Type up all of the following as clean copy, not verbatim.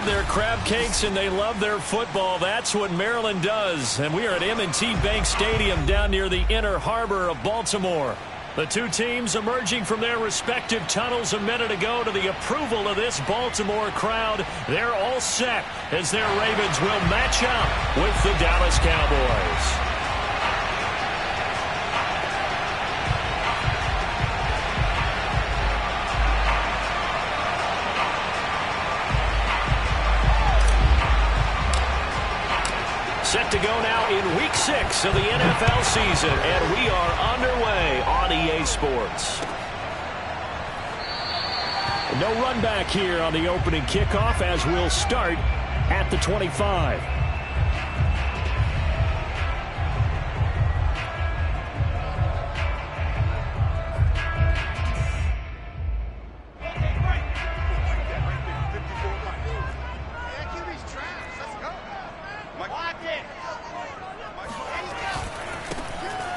their crab cakes and they love their football. That's what Maryland does. And we are at M&T Bank Stadium down near the Inner Harbor of Baltimore. The two teams emerging from their respective tunnels a minute ago to the approval of this Baltimore crowd. They're all set as their Ravens will match up with the Dallas Cowboys. Set to go now in Week 6 of the NFL season, and we are underway on EA Sports. No run back here on the opening kickoff as we'll start at the 25.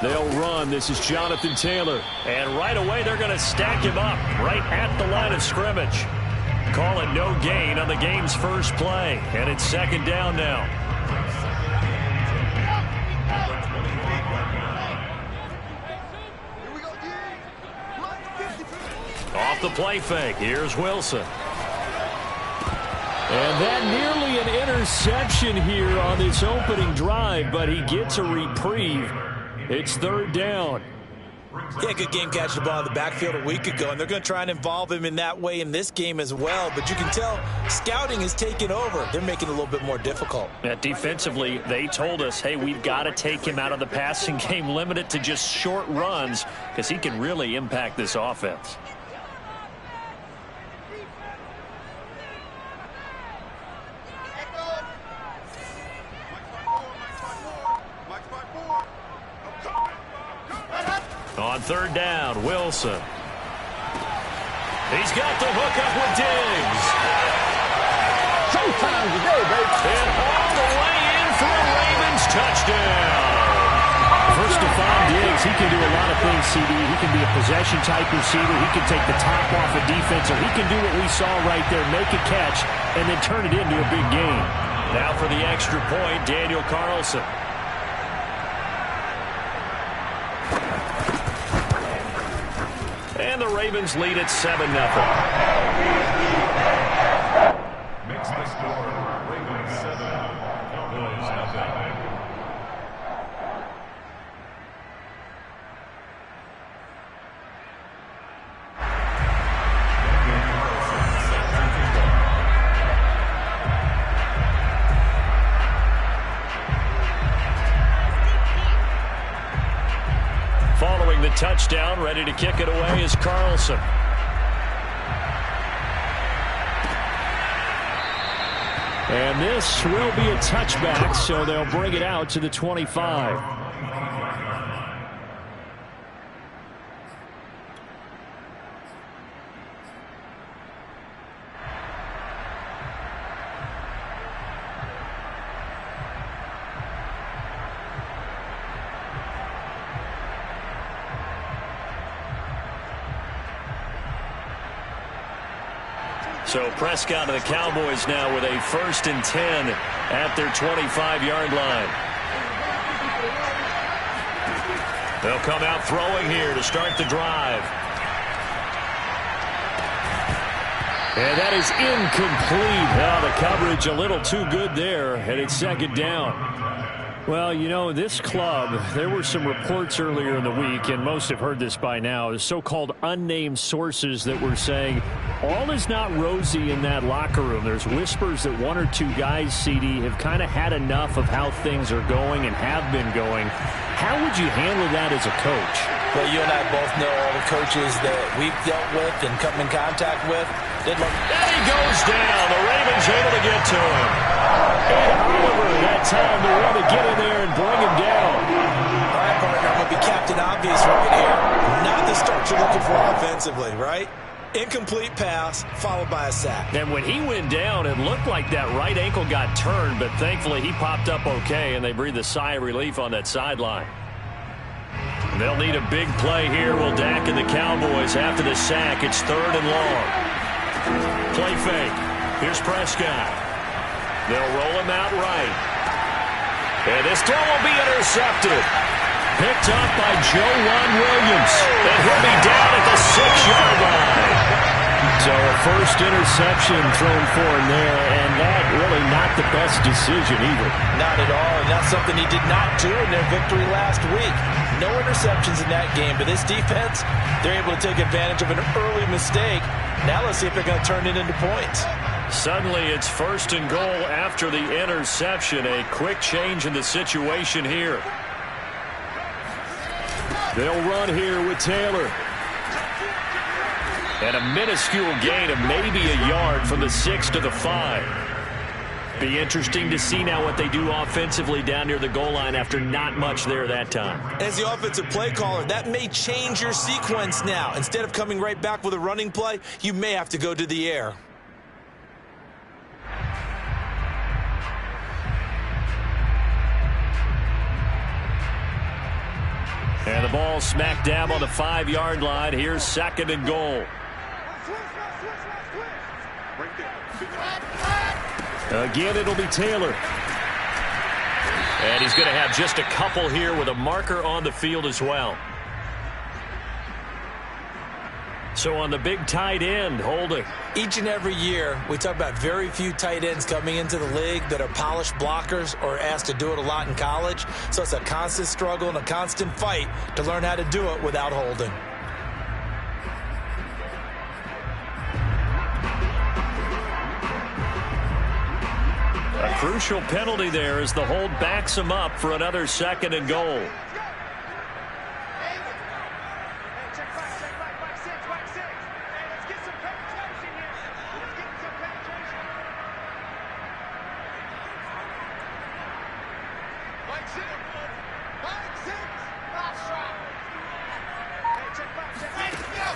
They'll run. This is Jonathan Taylor. And right away, they're going to stack him up right at the line of scrimmage. Call it no gain on the game's first play. And it's second down now. Off the play fake. Here's Wilson. And that nearly an interception here on this opening drive, but he gets a reprieve. It's third down. Yeah, good game catching the ball in the backfield a week ago, and they're going to try and involve him in that way in this game as well. But you can tell scouting is taking over. They're making it a little bit more difficult. Defensively, they told us, hey, we've got to take him out of the passing game, limit it to just short runs, because he can really impact this offense. On third down, Wilson. He's got the hook up with Diggs. Showtime today, baby. And all the way in for a Ravens touchdown. First to find Diggs, he can do a lot of things, CD. He can be a possession-type receiver. He can take the top off a defense, or he can do what we saw right there, make a catch, and then turn it into a big game. Now for the extra point, Daniel Carlson. And the Ravens lead at 7-0. Makes the score Ravens 7, Cowboys nothing. Following the touchdown, ready to kick it away is Carlson. And this will be a touchback, so they'll bring it out to the 25. So Prescott and the Cowboys now with a 1st and 10 at their 25-yard line. They'll come out throwing here to start the drive. And that is incomplete. Oh, the coverage a little too good there, and it's second down. Well, you know, this club, there were some reports earlier in the week, and most have heard this by now, the so-called unnamed sources that were saying all is not rosy in that locker room. There's whispers that one or two guys, CD, have kind of had enough of how things are going and have been going. How would you handle that as a coach? Well, you and I both know all the coaches that we've dealt with and come in contact with. And he goes down. The Ravens able to get to him. And Oliver that time to want to get in there and bring him down. All right, partner, I'm going to be Captain Obvious right here. Not the start you're looking for offensively, right? Incomplete pass followed by a sack. And when he went down, it looked like that right ankle got turned, but thankfully he popped up okay, and they breathed a sigh of relief on that sideline. They'll need a big play here. Will Dak and the Cowboys after the sack. It's 3rd and long. Play fake. Here's Prescott. They'll roll him out right. And this throw will be intercepted. Picked up by Joe Williams. And he'll be down at the 6-yard line. So a first interception thrown for him there, and that really not the best decision either. Not at all, and that's something he did not do in their victory last week. No interceptions in that game, but this defense, they're able to take advantage of an early mistake. Now let's see if they're going to turn it into points. Suddenly it's 1st and goal after the interception. A quick change in the situation here. They'll run here with Taylor. And a minuscule gain of maybe a yard from the 6 to the 5. Be interesting to see now what they do offensively down near the goal line after not much there that time. As the offensive play caller, that may change your sequence now. Instead of coming right back with a running play, you may have to go to the air. And the ball smack dab on the 5-yard line. Here's 2nd and goal. Again, it'll be Taylor. And he's going to have just a couple here with a marker on the field as well. So on the big tight end, holding. Each and every year, we talk about very few tight ends coming into the league that are polished blockers or asked to do it a lot in college. So it's a constant struggle and a constant fight to learn how to do it without holding. A crucial penalty there as the hold backs him up for another 2nd and goal.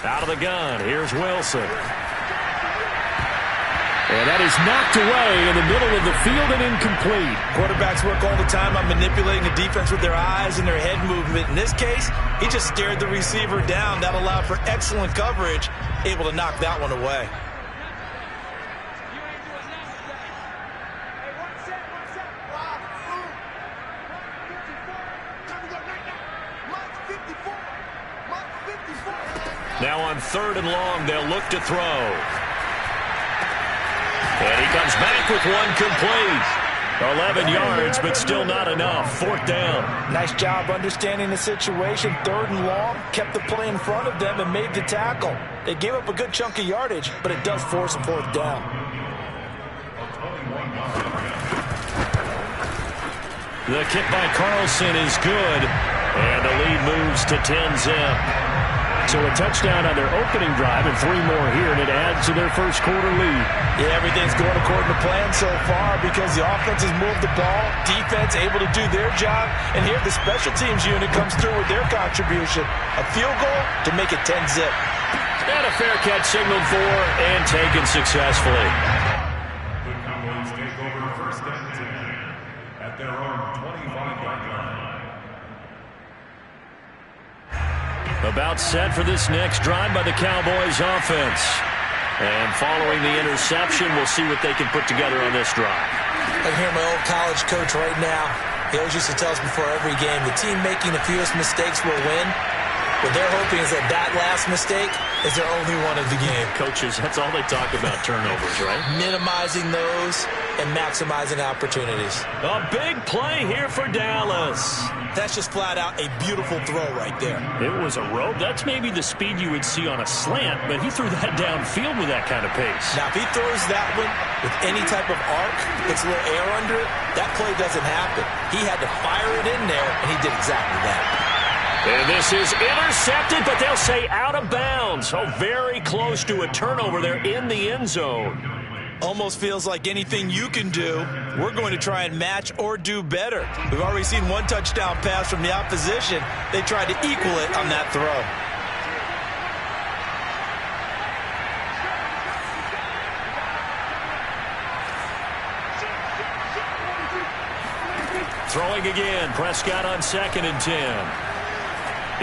Out of the gun, here's Wilson. And that is knocked away in the middle of the field and incomplete. Quarterbacks work all the time on manipulating the defense with their eyes and their head movement. In this case, he just stared the receiver down. That allowed for excellent coverage, able to knock that one away. Now on 3rd and long, they'll look to throw. And he comes back with one complete. 11 yards, but still not enough. 4th down. Nice job understanding the situation. 3rd and long, kept the play in front of them and made the tackle. They gave up a good chunk of yardage, but it does force a 4th down. The kick by Carlson is good, and the lead moves to 10-zip. So a touchdown on their opening drive and 3 more here, and it adds to their first quarter lead. Yeah, everything's going according to plan so far because the offense has moved the ball, defense able to do their job, and here the special teams unit comes through with their contribution. A field goal to make it 10-zip. And a fair catch signaled for and taken successfully. The Cowboys take over 1st and 10 at their own 25-yard line. About set for this next drive by the Cowboys offense. And following the interception, we'll see what they can put together on this drive. I can hear my old college coach right now. He always used to tell us before every game, the team making the fewest mistakes will win. What they're hoping is that that last mistake is their only one of the game. Coaches, that's all they talk about, turnovers, right? Minimizing those and maximizing opportunities. A big play here for Dallas. That's just flat out a beautiful throw right there. It was a rope. That's maybe the speed you would see on a slant, but he threw that downfield with that kind of pace. Now, if he throws that one with any type of arc, gets a little air under it, that play doesn't happen. He had to fire it in there, and he did exactly that. And this is intercepted, but they'll say out of bounds. So very close to a turnover there in the end zone. Almost feels like anything you can do, we're going to try and match or do better. We've already seen one touchdown pass from the opposition. They tried to equal it on that throw. Throwing again, Prescott on 2nd and 10.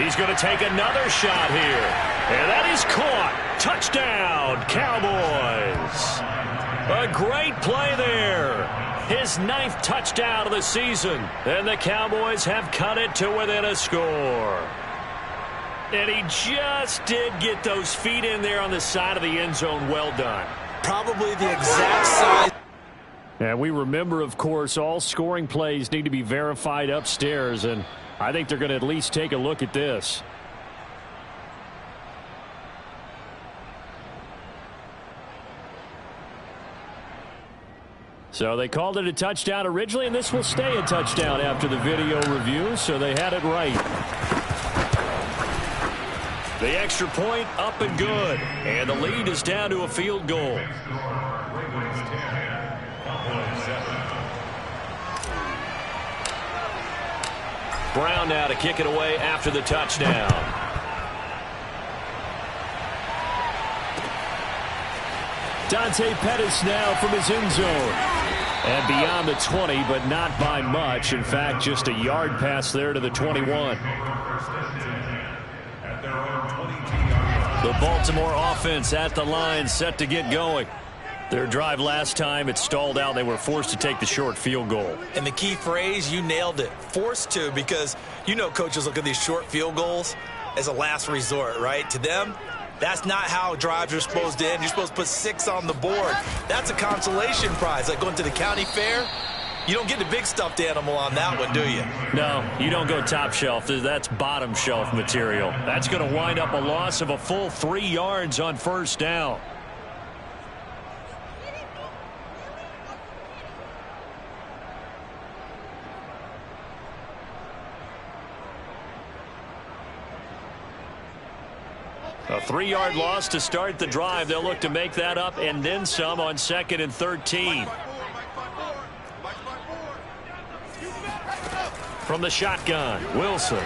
He's going to take another shot here. And that is caught. Touchdown, Cowboys. A great play there. His 9th touchdown of the season. And the Cowboys have cut it to within a score. And he just did get those feet in there on the side of the end zone. Well done. Probably the exact size. And we remember, of course, all scoring plays need to be verified upstairs. And I think they're going to at least take a look at this. So they called it a touchdown originally, and this will stay a touchdown after the video review, so they had it right. The extra point up and good, and the lead is down to a field goal. Brown now to kick it away after the touchdown. Dante Pettis now from his end zone. And beyond the 20, but not by much. In fact, just a yard pass there to the 21. The Baltimore offense at the line, set to get going. Their drive last time, it stalled out. They were forced to take the short field goal. And the key phrase, you nailed it. Forced to, because you know coaches look at these short field goals as a last resort, right? To them, that's not how drives are supposed to end. You're supposed to put 6 on the board. That's a consolation prize. Like going to the county fair, you don't get the big stuffed animal on that one, do you? No, you don't go top shelf. That's bottom shelf material. That's going to wind up a loss of a full 3 yards on first down. A 3-yard loss to start the drive. They'll look to make that up and then some on 2nd and 13. From the shotgun, Wilson.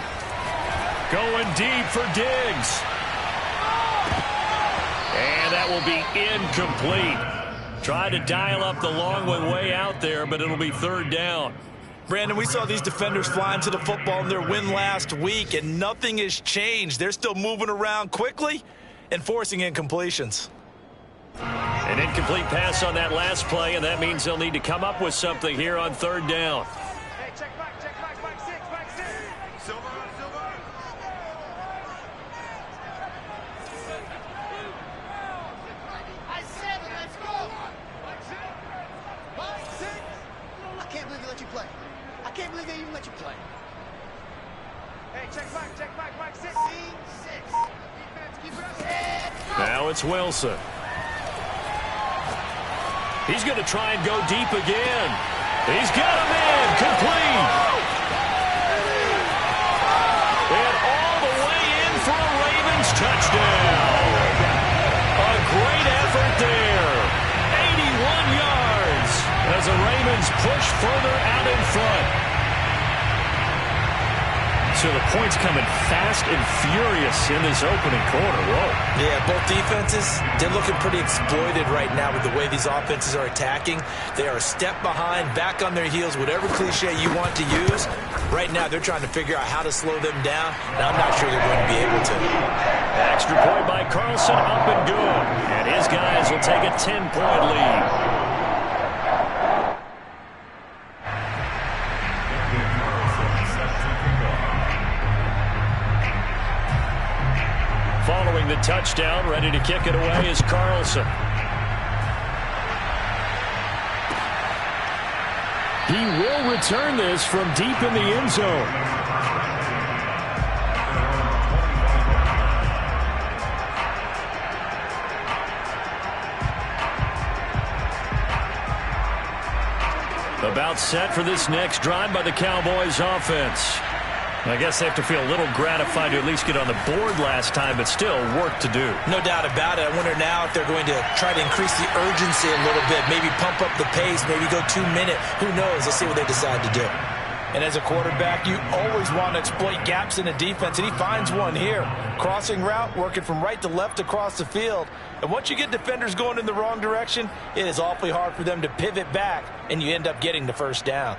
Going deep for Diggs. And that will be incomplete. Try to dial up the long one way out there, but it'll be 3rd down. Brandon, we saw these defenders flying to the football in their win last week, and nothing has changed. They're still moving around quickly and forcing incompletions. An incomplete pass on that last play, and that means they'll need to come up with something here on 3rd down. Hey, check back, back 6, back 6. Silver. I said it, let's go. Back 6. I can't believe they let you play. I can't believe they even let you play. Hey, check back 6. 6. Defense, keep it up. Now it's Wilson. He's going to try and go deep again. He's got him in. Complete. And all the way in for a Ravens touchdown. A great effort there. 81 yards as the Ravens push further out in front. So the points coming fast and furious in this opening quarter. Whoa. Yeah, both defenses, they're looking pretty exploited right now with the way these offenses are attacking. They are a step behind, back on their heels, whatever cliche you want to use. Right now, they're trying to figure out how to slow them down, and I'm not sure they're going to be able to. Extra point by Carlson, up and good. And his guys will take a 10-point lead. Following the touchdown, ready to kick it away is Carlson. He will return this from deep in the end zone. About set for this next drive by the Cowboys offense. I guess they have to feel a little gratified to at least get on the board last time, but still work to do. No doubt about it. I wonder now if they're going to try to increase the urgency a little bit, maybe pump up the pace, maybe go 2-minute. Who knows? Let's see what they decide to do. And as a quarterback, you always want to exploit gaps in a defense, and he finds one here. Crossing route, working from right to left across the field. And once you get defenders going in the wrong direction, it is awfully hard for them to pivot back, and you end up getting the first down.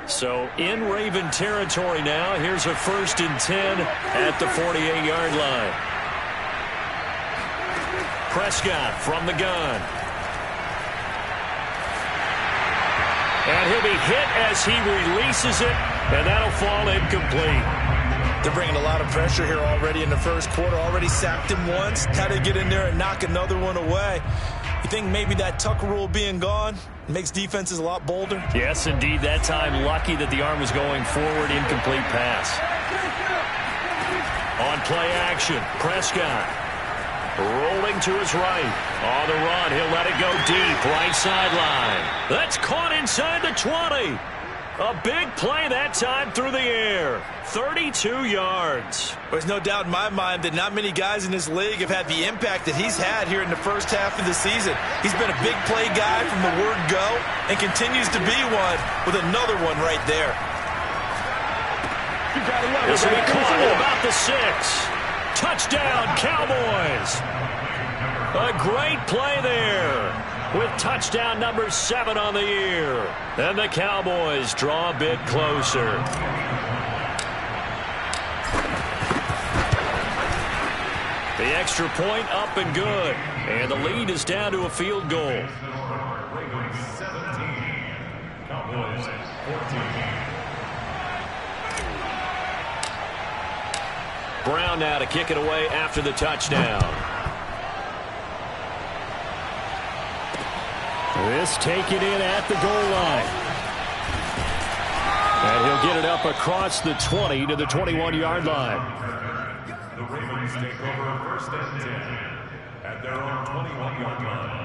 So in Raven territory now. Here's a 1st and 10 at the 48-yard line. Prescott from the gun. And he'll be hit as he releases it, and that'll fall incomplete. They're bringing a lot of pressure here already in the first quarter. Already sacked him once. Had to get in there and knock another one away. You think maybe that Tucker rule being gone makes defenses a lot bolder? Yes, indeed. That time, lucky that the arm was going forward. Incomplete pass. On play action, Prescott rolling to his right. On the run, he'll let it go deep. Right sideline. That's caught inside the 20. A big play that time through the air. 32 yards. There's no doubt in my mind that not many guys in this league have had the impact that he's had here in the first half of the season. He's been a big play guy from the word go and continues to be one with another one right there. This will be caught at about the 6. Touchdown, Cowboys. A great play there with touchdown number 7 on the year. And the Cowboys draw a bit closer. The extra point up and good. And the lead is down to a field goal. Ravens 17, Cowboys 14. Brown now to kick it away after the touchdown. This taken in at the goal line. And he'll get it up across the 20 to the 21-yard line. The Ravens take over 1st and 10 at their own 21-yard line.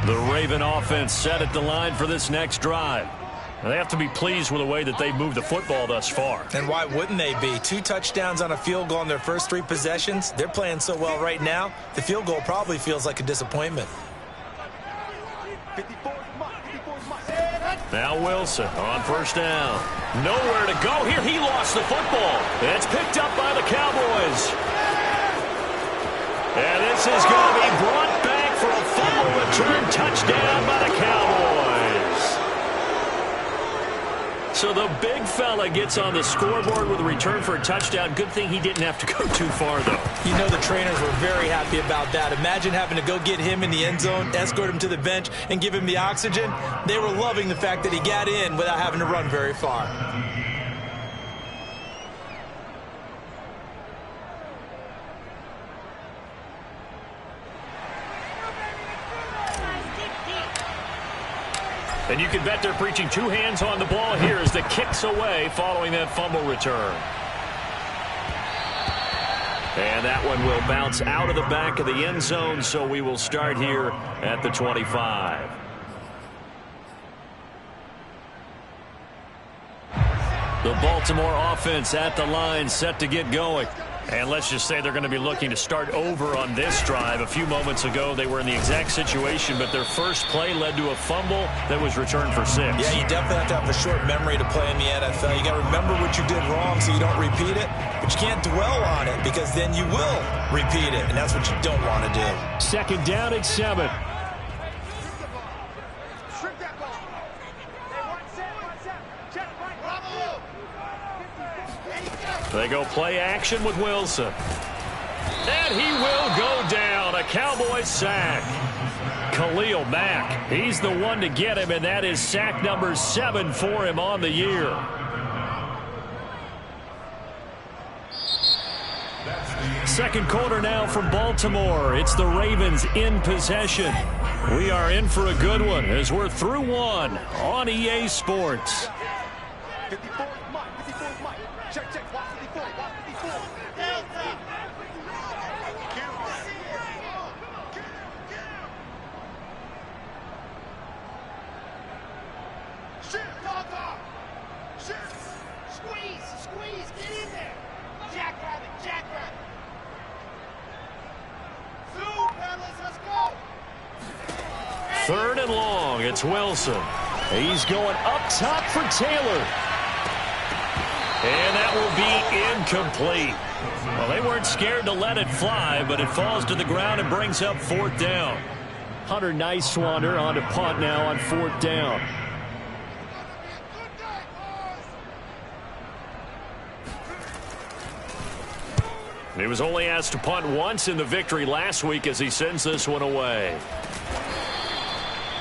The Raven offense set at the line for this next drive. Now they have to be pleased with the way that they've moved the football thus far. And why wouldn't they be? 2 touchdowns on a field goal in their first 3 possessions. They're playing so well right now, the field goal probably feels like a disappointment. Now Wilson on 1st down. Nowhere to go here. He lost the football. It's picked up by the Cowboys. And this is going to be brought back for a fumble return touchdown by the Cowboys. So the big fella gets on the scoreboard with a return for a touchdown. Good thing he didn't have to go too far, though. You know the trainers were very happy about that. Imagine having to go get him in the end zone, escort him to the bench, and give him the oxygen. They were loving the fact that he got in without having to run very far. And you can bet they're preaching 2 hands on the ball here as the kick's away following that fumble return. And that one will bounce out of the back of the end zone, so we will start here at the 25. The Baltimore offense at the line, set to get going. And let's just say they're going to be looking to start over on this drive. A few moments ago, they were in the exact situation, but their first play led to a fumble that was returned for 6. Yeah, you definitely have to have a short memory to play in the NFL. You got to remember what you did wrong so you don't repeat it, but you can't dwell on it because then you will repeat it, and that's what you don't want to do. 2nd down at 7. They go play action with Wilson. And he will go down. A Cowboys sack. Khalil Mack. He's the one to get him, and that is sack number 7 for him on the year. Second quarter now from Baltimore. It's the Ravens in possession. We are in for a good one as we're through 1 on EA Sports. 54 is Mike. 54 is Mike. Check, check. Watch 54. Watch 54. Delta. Shoot, dog. Shoot. Squeeze. Squeeze. Get in there. Jackrabbit. Jackrabbit. Zoom, fellas. Let's go. 3rd and long. It's Wilson. He's going up top for Taylor. And that will be incomplete. Well, they weren't scared to let it fly, but it falls to the ground and brings up 4th down. Hunter Nicewander on to punt now on 4th down. He was only asked to punt once in the victory last week as he sends this one away.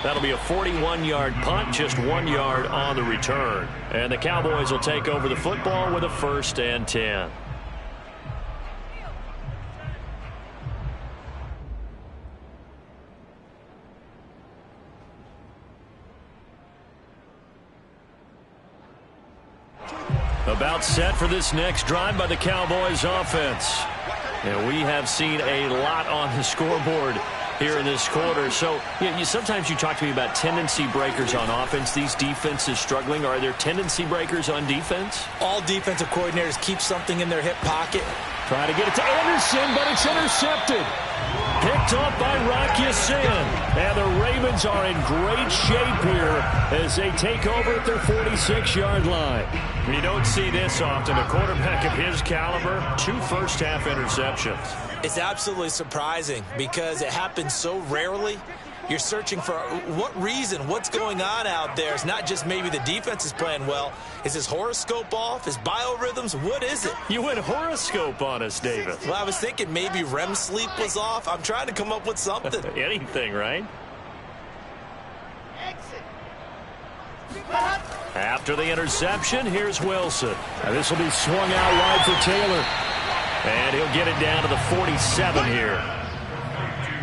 That'll be a 41-yard punt, just 1 yard on the return. And the Cowboys will take over the football with a 1st and 10. About set for this next drive by the Cowboys offense. And we have seen a lot on the scoreboard here in this quarter. So sometimes you talk to me about tendency breakers on offense. These defenses struggling. Are there tendency breakers on defense? All defensive coordinators keep something in their hip pocket. Try to get it to Anderson, but it's intercepted. Picked off by Rock Ya-Sin. And the Ravens are in great shape here as they take over at their 46-yard line. You don't see this often. A quarterback of his caliber, 2 first-half interceptions. It's absolutely surprising because it happens so rarely. You're searching for what reason, what's going on out there. It's not just maybe the defense is playing well. Is his horoscope off? His biorhythms? What is it? You went horoscope on us, David. Well, I was thinking maybe REM sleep was off. I'm trying to come up with something. Anything, right? After the interception, here's Wilson. Now this will be swung out wide for Taylor. And he'll get it down to the 47 here.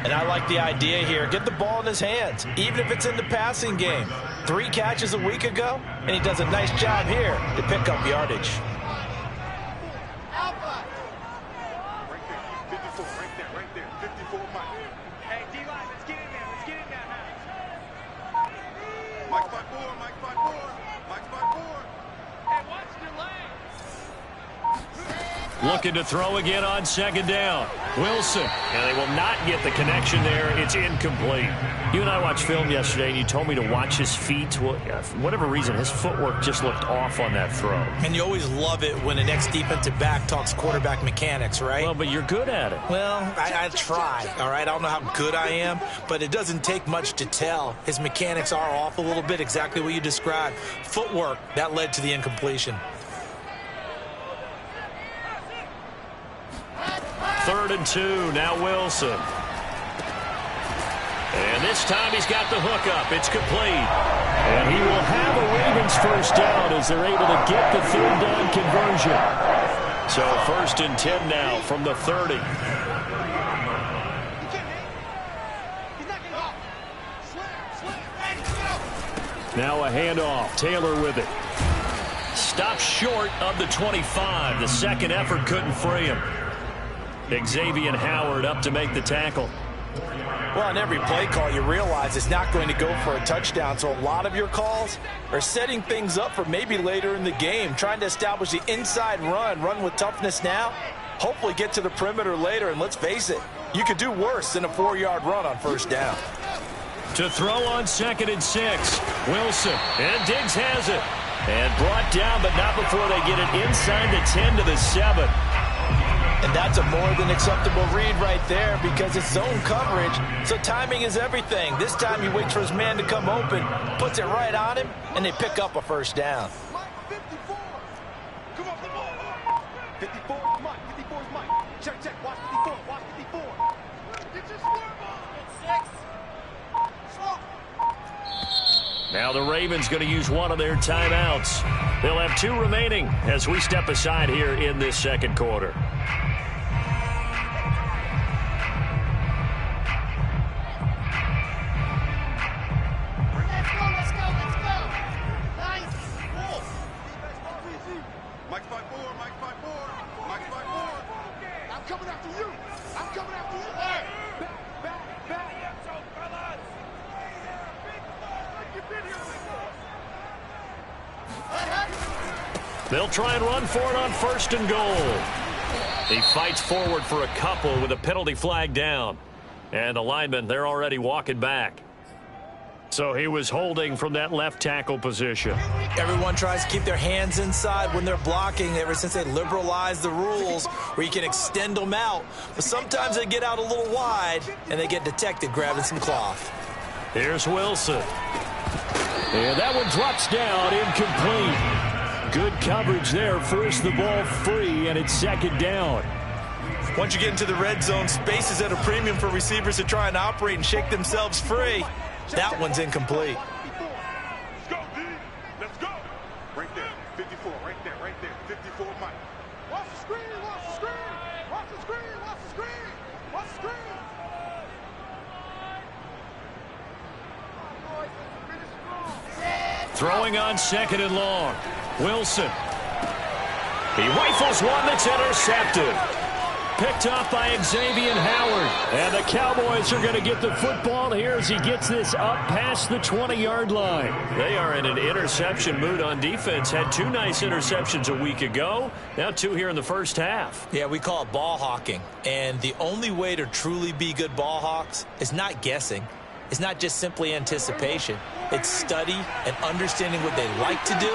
And I like the idea here. Get the ball in his hands, even if it's in the passing game. 3 catches a week ago, and he does a nice job here to pick up yardage. Looking to throw again on 2nd down. Wilson. And they will not get the connection there. It's incomplete. You and I watched film yesterday, and you told me to watch his feet. Well, for whatever reason, his footwork just looked off on that throw. And you always love it when an ex-defensive back talks quarterback mechanics, right? Well, but you're good at it. Well, I try, all right? I don't know how good I am, but it doesn't take much to tell. His mechanics are off a little bit, exactly what you described. Footwork, that led to the incompletion. 3rd and 2, now Wilson. And this time he's got the hook up. It's complete. And he will have a Ravens 1st down as they're able to get the 3rd down conversion. So 1st and 10 now from the 30. Now a handoff. Taylor with it. Stopped short of the 25. The second effort couldn't free him. Xavier Howard up to make the tackle. Well, on every play call, you realize it's not going to go for a touchdown. So a lot of your calls are setting things up for maybe later in the game, trying to establish the inside run with toughness now, hopefully get to the perimeter later. And let's face it, you could do worse than a 4-yard run on 1st down. To throw on 2nd and 6. Wilson. And Diggs has it. And brought down, but not before they get it inside the 10 to the 7. And that's a more than acceptable read right there because it's zone coverage, so timing is everything. This time he waits for his man to come open, puts it right on him, and they pick up a 1st down. 54. Come off the ball. 54 is Mike. 54 is Mike. Check. Watch 54. Watch 54. Get your scoreboard. It's 6. Slow. Now the Ravens going to use one of their timeouts. They'll have 2 remaining as we step aside here in this 2nd quarter. They'll try and run for it on 1st and goal. He fights forward for a couple with a penalty flag down. And the linemen, they're already walking back. So he was holding from that left tackle position. Everyone tries to keep their hands inside when they're blocking ever since they liberalized the rules where you can extend them out. But sometimes they get out a little wide and they get detected grabbing some cloth. Here's Wilson. And that one drops down, incomplete. Good coverage there, forced the ball free, and it's second down. Once you get into the red zone, space is at a premium for receivers to try and operate and shake themselves free. That one's incomplete. Let's go, D. Let's go. Right there, 54, right there, 54, Mike. Watch the screen, watch the screen. Watch the screen, watch the screen. Watch the screen. Throwing on second and long. Wilson. He rifles one that's intercepted. Picked up by Xavier Howard. And the Cowboys are going to get the football here as he gets this up past the 20-yard line. They are in an interception mood on defense. Had 2 nice interceptions a week ago. Now 2 here in the first half. Yeah, we call it ball hawking. And the only way to truly be good ball hawks is not guessing. It's not just simply anticipation. It's study and understanding what they like to do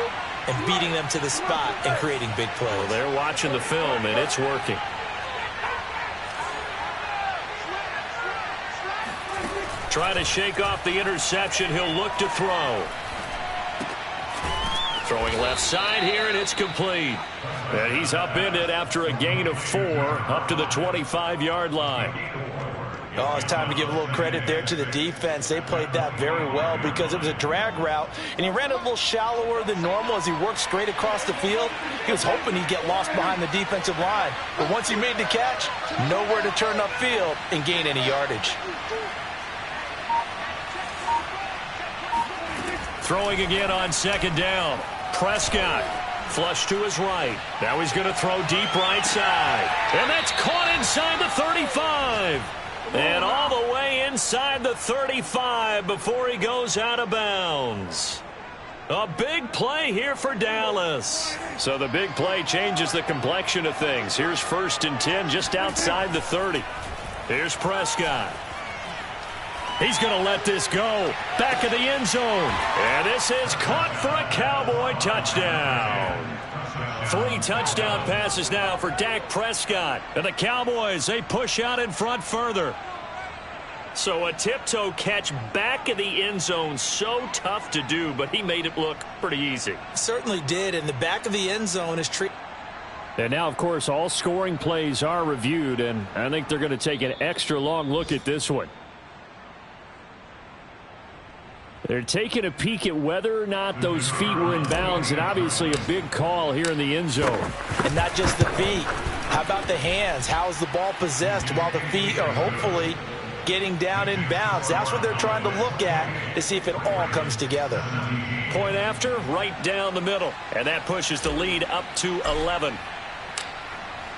and beating them to the spot and creating big plays. Well, they're watching the film, and it's working. Trying to shake off the interception. He'll look to throw. Throwing left side here, and it's complete. And he's upended after a gain of 4 up to the 25-yard line. Oh, it's time to give a little credit there to the defense. They played that very well because it was a drag route, and he ran a little shallower than normal as he worked straight across the field. He was hoping he'd get lost behind the defensive line. But once he made the catch, nowhere to turn upfield and gain any yardage. Throwing again on second down. Prescott flush to his right. Now he's going to throw deep right side. And that's caught inside the 35. And all the way inside the 35 before he goes out of bounds. A big play here for Dallas. So the big play changes the complexion of things. Here's 1st and 10 just outside the 30. Here's Prescott. He's going to let this go. Back of the end zone. And this is caught for a Cowboy touchdown. 3 touchdown passes now for Dak Prescott. And the Cowboys, they push out in front further. So a tiptoe catch back of the end zone, so tough to do, but he made it look pretty easy. Certainly did, and the back of the end zone is treated. And now, of course, all scoring plays are reviewed, and I think they're going to take an extra long look at this one. They're taking a peek at whether or not those feet were in bounds, and obviously a big call here in the end zone. And not just the feet. How about the hands? How is the ball possessed while the feet are hopefully getting down in bounds? That's what they're trying to look at to see if it all comes together. Point after, right down the middle. And that pushes the lead up to 11.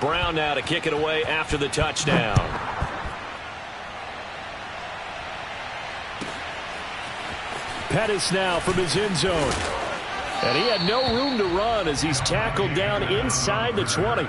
Brown now to kick it away after the touchdown. Pettis now from his end zone. And he had no room to run as he's tackled down inside the 20.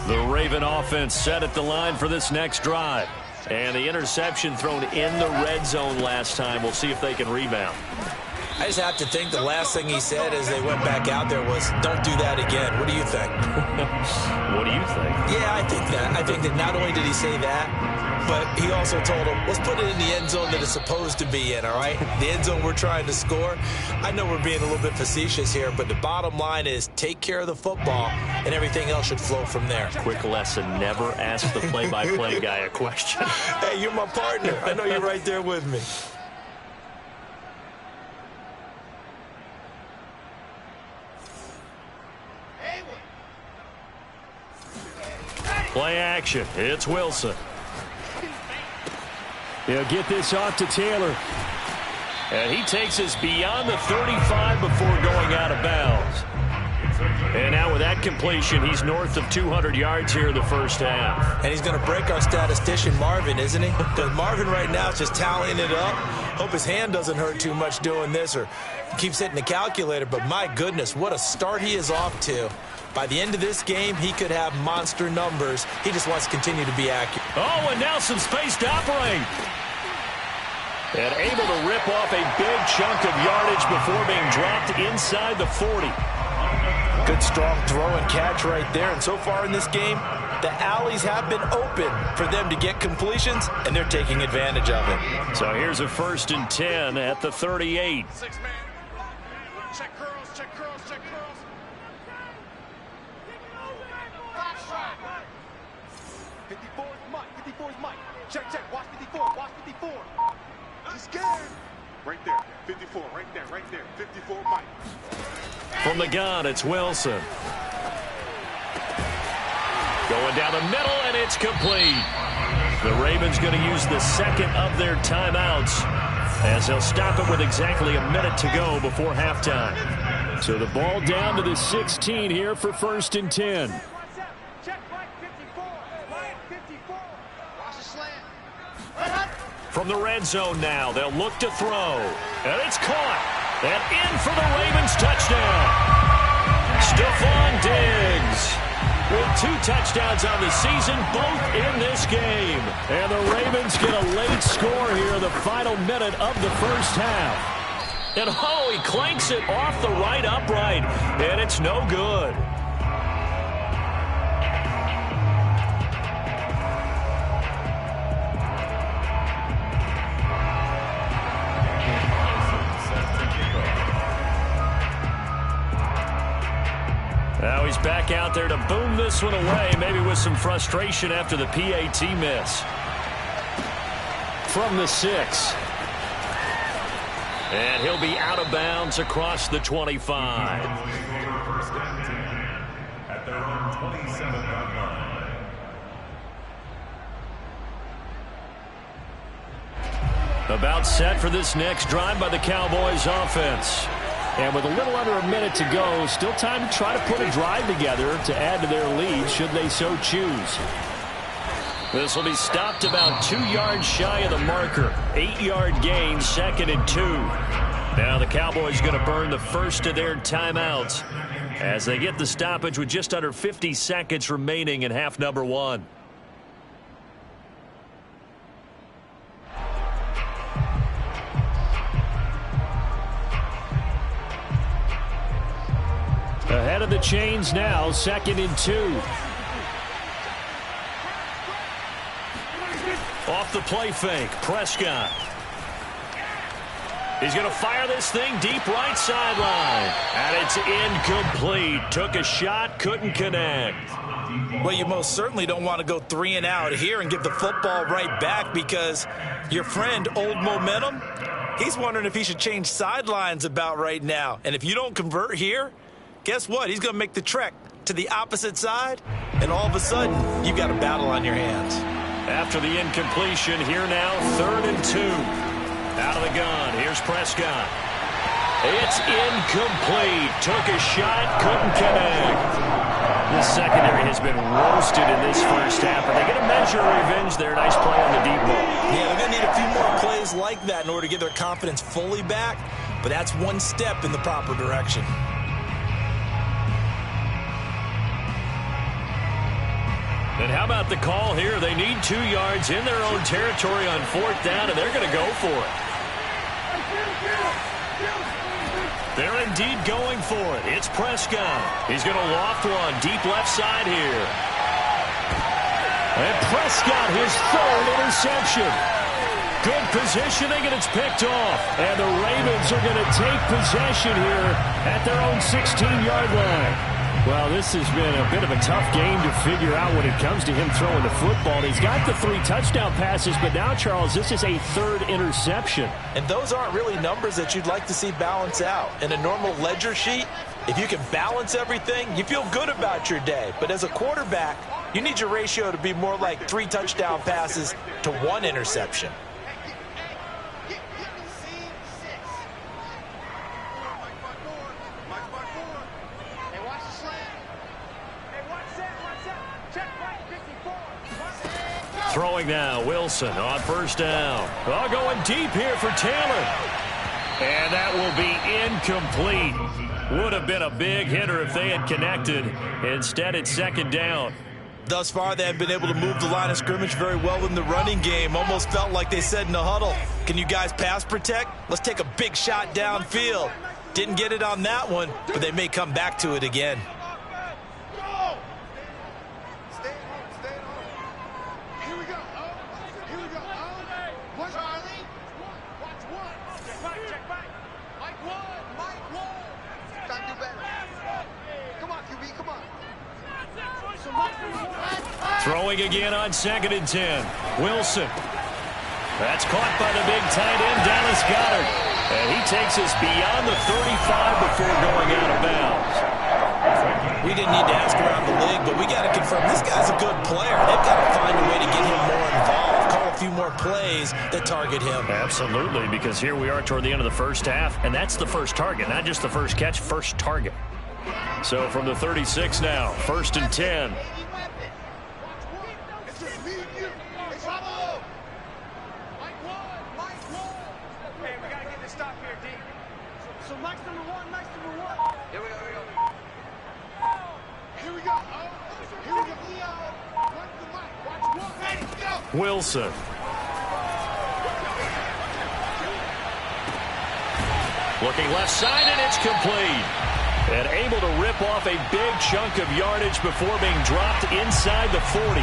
The Raven offense set at the line for this next drive. And the interception thrown in the red zone last time. We'll see if they can rebound. I just have to think the last thing he said as they went back out there was, don't do that again. What do you think? What do you think? Yeah, I think that. I think that not only did he say that, but he also told him, let's put it in the end zone that it's supposed to be in, all right? The end zone we're trying to score. I know we're being a little bit facetious here, but the bottom line is take care of the football, and everything else should flow from there. Quick lesson, never ask the play-by-play guy a question. Hey, you're my partner. I know you're right there with me. Play action. It's Wilson. He'll get this off to Taylor. And he takes us beyond the 35 before going out of bounds. And now with that completion, he's north of 200 yards here in the first half. And he's going to break our statistician, Marvin, isn't he? Because Marvin right now is just tallying it up. Hope his hand doesn't hurt too much doing this or keeps hitting the calculator. But my goodness, what a start he is off to. By the end of this game, he could have monster numbers. He just wants to continue to be accurate. Oh, and now some space to operate. And able to rip off a big chunk of yardage before being dropped inside the 40. Good, strong throw and catch right there. And so far in this game, the alleys have been open for them to get completions, and they're taking advantage of it. So here's a 1st and 10 at the 38. 6 man. Check curls, check curls, check curls. Box shot. 54 is Mike, 54 is Mike. Check, check, watch 54, watch 54. He's scared. Right there. 54. Right there. Right there. 54 Mike. From the gun, it's Wilson. Going down the middle, and it's complete. The Ravens going to use the second of their timeouts as they'll stop it with exactly a minute to go before halftime. So the ball down to the 16 here for 1st and 10. Check right 54. Right 54. Watch the slant. From the red zone now, they'll look to throw. And it's caught. And in for the Ravens touchdown. Stephon Diggs with 2 touchdowns on the season, both in this game. And the Ravens get a late score here in the final minute of the first half. And oh, he clanks it off the right upright. And it's no good. Now he's back out there to boom this one away, maybe with some frustration after the PAT miss. From the 6. And he'll be out of bounds across the 25. First and 10 at their own 27-yard line. About set for this next drive by the Cowboys offense. And with a little under a minute to go, still time to try to put a drive together to add to their lead should they so choose. This will be stopped about 2 yards shy of the marker. 8-yard gain, 2nd and 2. Now the Cowboys going to burn the first of their timeouts as they get the stoppage with just under 50 seconds remaining in half number 1. Ahead of the chains now, 2nd and 2. Off the play fake, Prescott. He's going to fire this thing deep right sideline. And it's incomplete. Took a shot, couldn't connect. Well, you most certainly don't want to go 3 and out here and give the football right back because your friend, Old Momentum, he's wondering if he should change sidelines about right now. And if you don't convert here, guess what? He's going to make the trek to the opposite side, and all of a sudden, you've got a battle on your hands. After the incompletion, here now, 3rd and 2. Out of the gun, here's Prescott. It's incomplete. Took a shot, couldn't connect. The secondary has been roasted in this first half. Are they going to measure revenge there? Nice play on the deep ball. Yeah, they're going to need a few more plays like that in order to get their confidence fully back, but that's one step in the proper direction. And how about the call here? They need 2 yards in their own territory on 4th down, and they're going to go for it. They're indeed going for it. It's Prescott. He's going to loft one deep left side here. And Prescott, his 3rd interception. Good positioning, and it's picked off. And the Ravens are going to take possession here at their own 16-yard line. Well, this has been a bit of a tough game to figure out when it comes to him throwing the football. He's got the 3 touchdown passes, but now, Charles, this is a 3rd interception. And those aren't really numbers that you'd like to see balance out. In a normal ledger sheet, if you can balance everything, you feel good about your day. But as a quarterback, you need your ratio to be more like 3 touchdown passes to 1 interception. Throwing now, Wilson on first down. Oh, going deep here for Taylor. And that will be incomplete. Would have been a big hitter if they had connected. Instead, it's second down. Thus far, they have been able to move the line of scrimmage very well in the running game. Almost felt like they said in the huddle, can you guys pass protect? Let's take a big shot downfield. Didn't get it on that one, but they may come back to it again. Throwing again on 2nd and 10. Wilson. That's caught by the big tight end, Dallas Goedert. And he takes us beyond the 35 before going out of bounds. We didn't need to ask around the league, but we got to confirm this guy's a good player. They've got to find a way to get him more involved, call a few more plays that target him. Absolutely, because here we are toward the end of the first half, and that's the first target, not just the first catch, first target. So from the 36 now, 1st and 10. Wilson. Looking left side, and it's complete. And able to rip off a big chunk of yardage before being dropped inside the 40.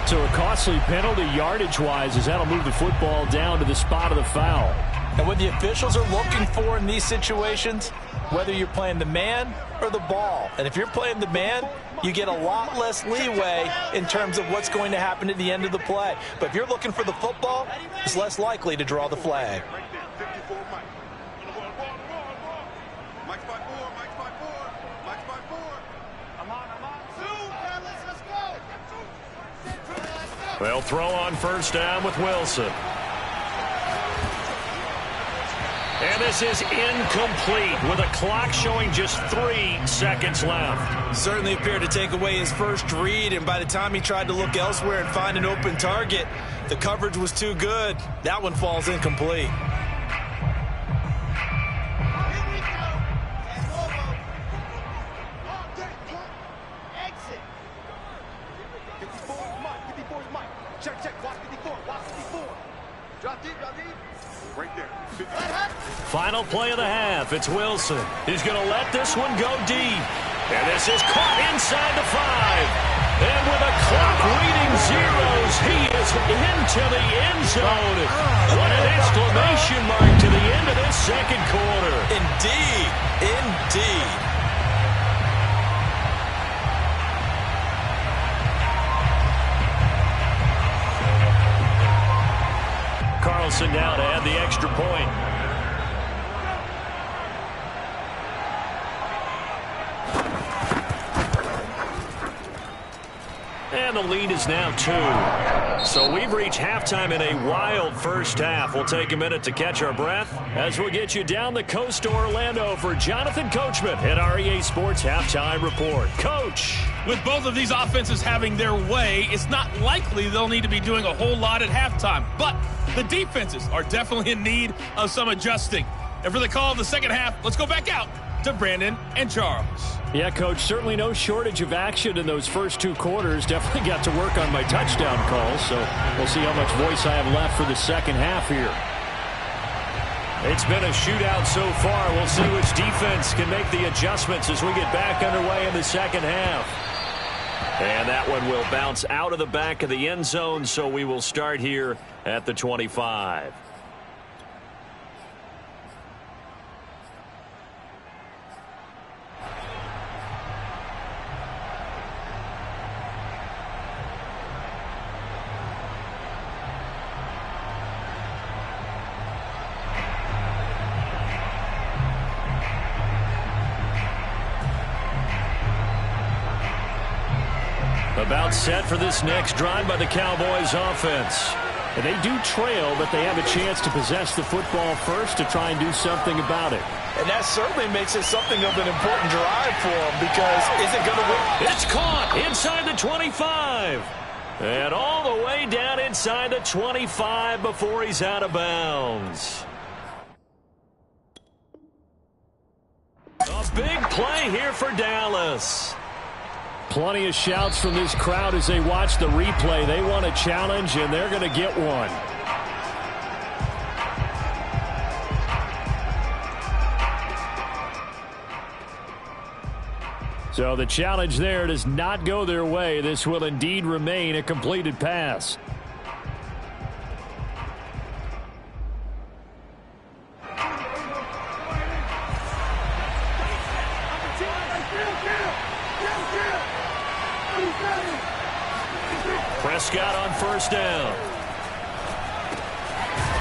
So a costly penalty yardage-wise, as that'll move the football down to the spot of the foul. And what the officials are looking for in these situations, whether you're playing the man or the ball. And if you're playing the man, you get a lot less leeway in terms of what's going to happen at the end of the play. But if you're looking for the football, it's less likely to draw the flag. They'll throw on first down with Wilson. And this is incomplete with a clock showing just 3 seconds left. Certainly appeared to take away his first read, and by the time he tried to look elsewhere and find an open target, the coverage was too good. That one falls incomplete. Final play of the half. It's Wilson. He's going to let this one go deep. And this is caught inside the 5. And with a clock reading zeros, he is into the end zone. What an exclamation mark to the end of this second quarter. Indeed. Indeed. Carlson now to add the extra point. And the lead is now 2. So we've reached halftime in a wild first half. We'll take a minute to catch our breath as we'll get you down the coast to Orlando for Jonathan Coachman at our EA Sports Halftime Report. Coach. With both of these offenses having their way, it's not likely they'll need to be doing a whole lot at halftime. But the defenses are definitely in need of some adjusting. And for the call of the second half, let's go back out to Brandon and Charles. Yeah, Coach, certainly no shortage of action in those first 2 quarters. Definitely got to work on my touchdown calls, so we'll see how much voice I have left for the second half here. It's been a shootout so far. We'll see which defense can make the adjustments as we get back underway in the second half. And that one will bounce out of the back of the end zone, so we will start here at the 25. About set for this next drive by the Cowboys offense. And they do trail, but they have a chance to possess the football first to try and do something about it. And that certainly makes it something of an important drive for them, because is it going to win? It's caught inside the 25. And all the way down inside the 25 before he's out of bounds. A big play here for Dallas. Plenty of shouts from this crowd as they watch the replay. They want a challenge, and they're going to get one. So the challenge there does not go their way. This will indeed remain a completed pass. Prescott on first down.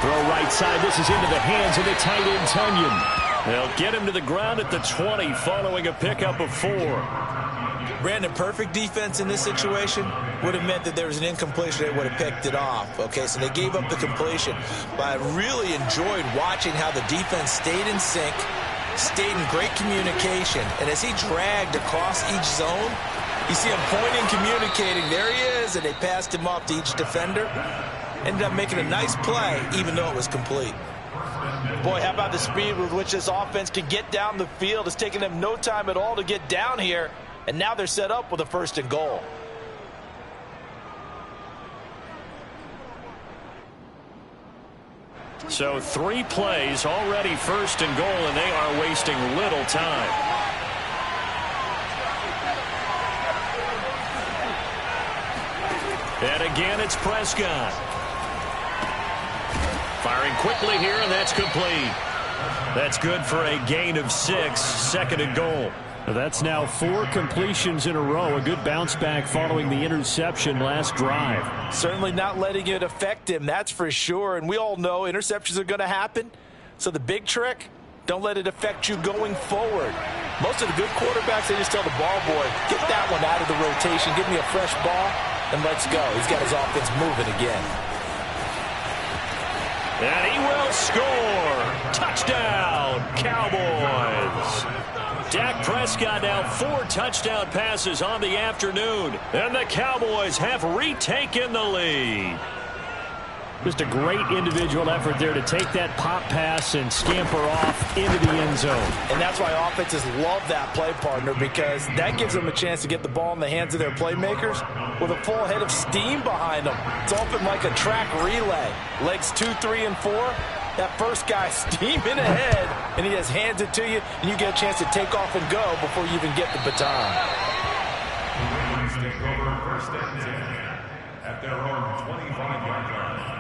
Throw right side. This is into the hands of the tight end, Tunyon. They'll get him to the ground at the 20 following a pickup of 4. Brandon, perfect defense in this situation would have meant that there was an incompletion. They would have picked it off. Okay, so they gave up the completion. But I really enjoyed watching how the defense stayed in sync, stayed in great communication. And as he dragged across each zone, you see him pointing, communicating. There he is, and they passed him off to each defender. Ended up making a nice play, even though it was complete. Boy, how about the speed with which this offense can get down the field? It's taken them no time at all to get down here, and now they're set up with a 1st and goal. So 3 plays already 1st and goal, and they are wasting little time. And again, it's Prescott. Firing quickly here, and that's complete. That's good for a gain of 6, 2nd and goal. That's now 4 completions in a row. A good bounce back following the interception last drive. Certainly not letting it affect him, that's for sure. And we all know interceptions are going to happen. So the big trick, don't let it affect you going forward. Most of the good quarterbacks, they just tell the ball boy, get that one out of the rotation, give me a fresh ball, and let's go. He's got his offense moving again. And he will score. Touchdown, Cowboys. Dak Prescott now 4 touchdown passes on the afternoon. And the Cowboys have retaken the lead. Just a great individual effort there to take that pop pass and scamper off into the end zone. And that's why offenses love that play, partner, because that gives them a chance to get the ball in the hands of their playmakers with a full head of steam behind them. It's often like a track relay. Legs 2, 3, and 4. That first guy steaming ahead, and he just hands it to you, and you get a chance to take off and go before you even get the baton. Take over 1st and 10 at their own 25-yard line.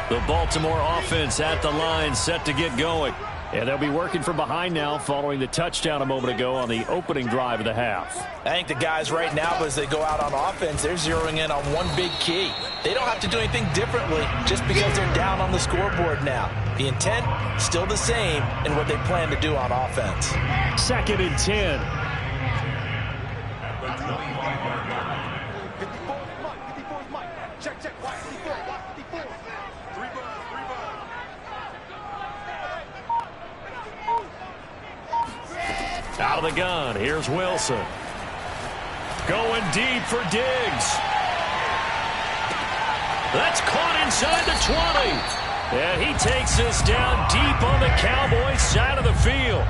The Baltimore offense at the line, set to get going. And they'll be working from behind now following the touchdown a moment ago on the opening drive of the half. I think the guys right now, as they go out on offense, they're zeroing in on one big key. They don't have to do anything differently just because they're down on the scoreboard now. The intent, still the same in what they plan to do on offense. 2nd and 10. At the 25-yard line. 54 is Mike. 54 is Mike. Check, check. Watch 54. Watch 54. 3 balls. 3 balls. Out of the gun. Here's Wilson. Going deep for Diggs. That's caught inside the 20. And he takes this down deep on the Cowboys side of the field.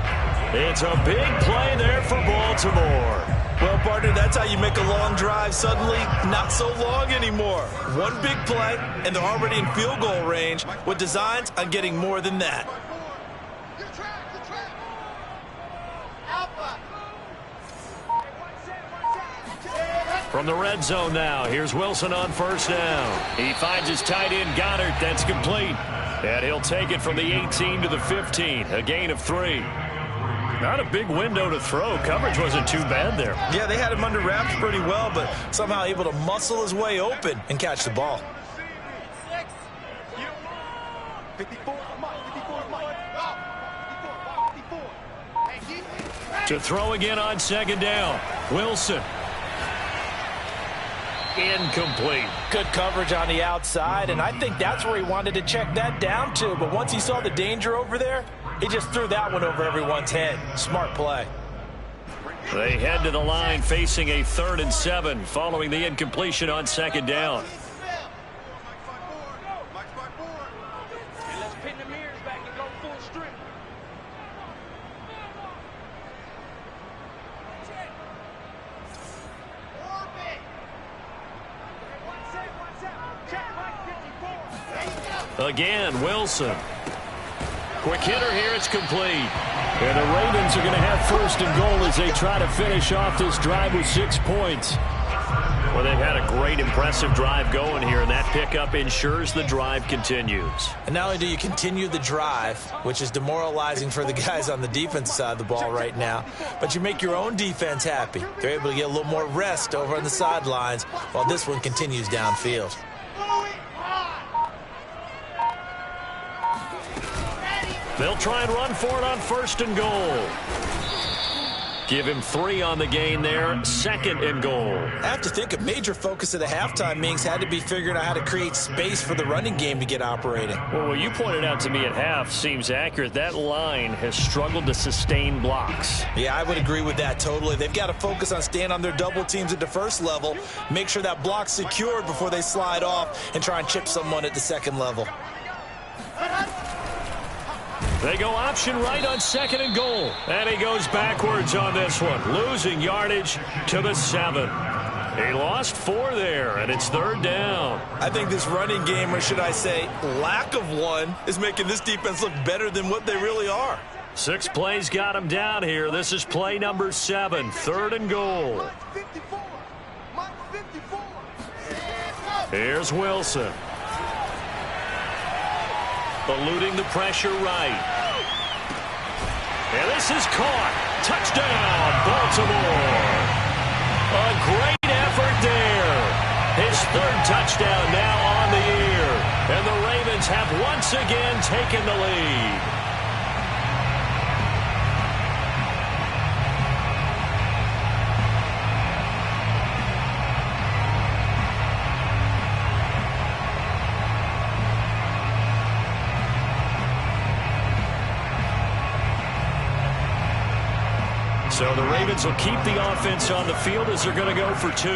It's a big play there for Baltimore. Well, partner, that's how you make a long drive suddenly not so long anymore. One big play, and they're already in field goal range with designs on getting more than that. Good trap. Good trap. Alpha. From the red zone now, here's Wilson on first down. He finds his tight end, Goddard. That's complete. And he'll take it from the 18 to the 15, a gain of 3. Not a big window to throw. Coverage wasn't too bad there. Yeah, they had him under wraps pretty well, but somehow able to muscle his way open and catch the ball. 54 is Mike. 54 is Mike. 54. Hey, To throw again on 2nd down. Wilson. incomplete. Good coverage on the outside, and I think that's where he wanted to check that down to. But once he saw the danger over there, he just threw that one over everyone's head. Smart play. They head to the line facing a 3rd and 7 following the incompletion on 2nd down. Let's pin the mirrors back and go full strip. Again, Wilson. Quick hitter here, it's complete. And the Ravens are going to have 1st and goal as they try to finish off this drive with 6 points. Well, they've had a great, impressive drive going here, and that pickup ensures the drive continues. And not only do you continue the drive, which is demoralizing for the guys on the defensive side of the ball right now, but you make your own defense happy. They're able to get a little more rest over on the sidelines while this one continues downfield. They'll try and run for it on 1st and goal. Give him 3 on the gain there. 2nd and goal. I have to think a major focus of the halftime meetings had to be figuring out how to create space for the running game to get operating. Well, what you pointed out to me at half seems accurate. That line has struggled to sustain blocks. Yeah, I would agree with that totally. They've got to focus on staying on their double teams at the 1st level, make sure that block's secured before they slide off and try and chip someone at the 2nd level. They go option right on 2nd and goal. And he goes backwards on this one, losing yardage to the 7. He lost 4 there, and it's 3rd down. I think this running game, or should I say lack of one, is making this defense look better than what they really are. 6 plays got him down here. This is play number 7, 3rd and goal. Here's Wilson. Eluding the pressure right. And this is caught. Touchdown, Baltimore. A great effort there. His 3rd touchdown now on the year. And the Ravens have once again taken the lead. So the Ravens will keep the offense on the field as they're going to go for 2.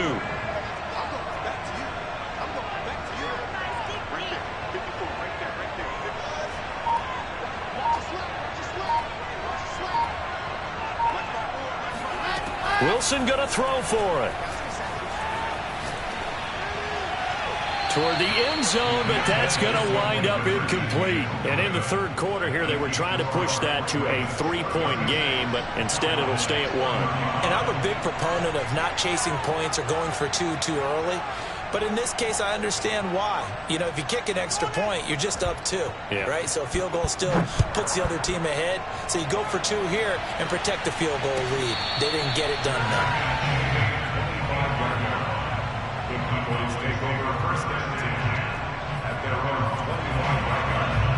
Wilson going to throw for it. Toward the end zone, but that's going to wind up incomplete. And in the 3rd quarter here, they were trying to push that to a 3-point game, but instead it'll stay at 1. And I'm a big proponent of not chasing points or going for 2 too early. But in this case, I understand why. You know, if you kick an extra point, you're just up 2, right? So a field goal still puts the other team ahead. So you go for 2 here and protect the field goal lead. They didn't get it done, though. Take over 1st and 10 at their own 25-yard line.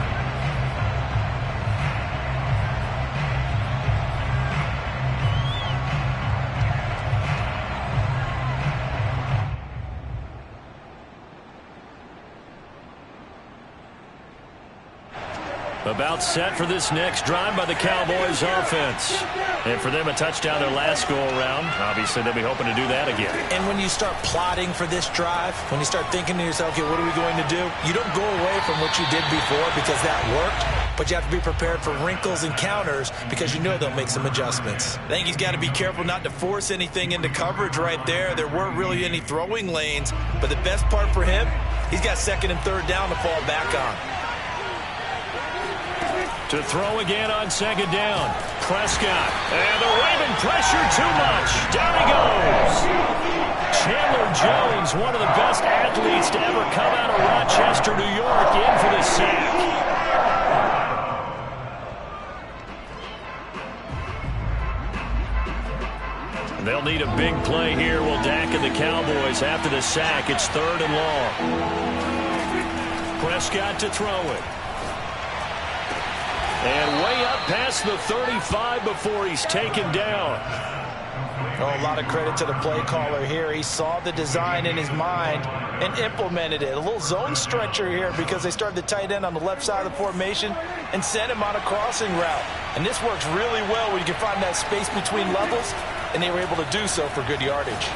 About set for this next drive by the Cowboys offense. And for them, a touchdown their last go-around. Obviously, they'll be hoping to do that again. And when you start plotting for this drive, when you start thinking to yourself, okay, what are we going to do? You don't go away from what you did before because that worked, but you have to be prepared for wrinkles and counters because you know they'll make some adjustments. I think he's got to be careful not to force anything into coverage right there. There weren't really any throwing lanes, but the best part for him, he's got 2nd and 3rd down to fall back on. To throw again on 2nd down. Prescott. And the Raven pressure too much. Down he goes. Chandler Jones, one of the best athletes to ever come out of Rochester, New York, in for the sack. They'll need a big play here. Will Dak and the Cowboys after the sack. It's 3rd and long. Prescott to throw it. And way up past the 35 before he's taken down. Oh, a lot of credit to the play caller here. He saw the design in his mind and implemented it. A little zone stretcher here because they started the tight end on the left side of the formation and sent him on a crossing route. And this works really well when you can find that space between levels, and they were able to do so for good yardage.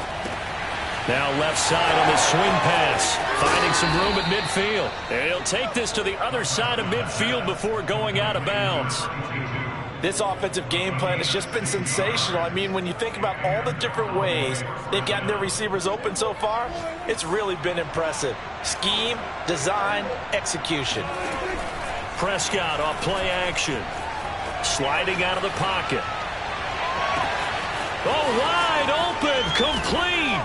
Now left side on the swing pass, finding some room at midfield. And he'll take this to the other side of midfield before going out of bounds. This offensive game plan has just been sensational. I mean, when you think about all the different ways they've gotten their receivers open so far, it's really been impressive. Scheme, design, execution. Prescott off play action. Sliding out of the pocket. Oh, wide open, complete.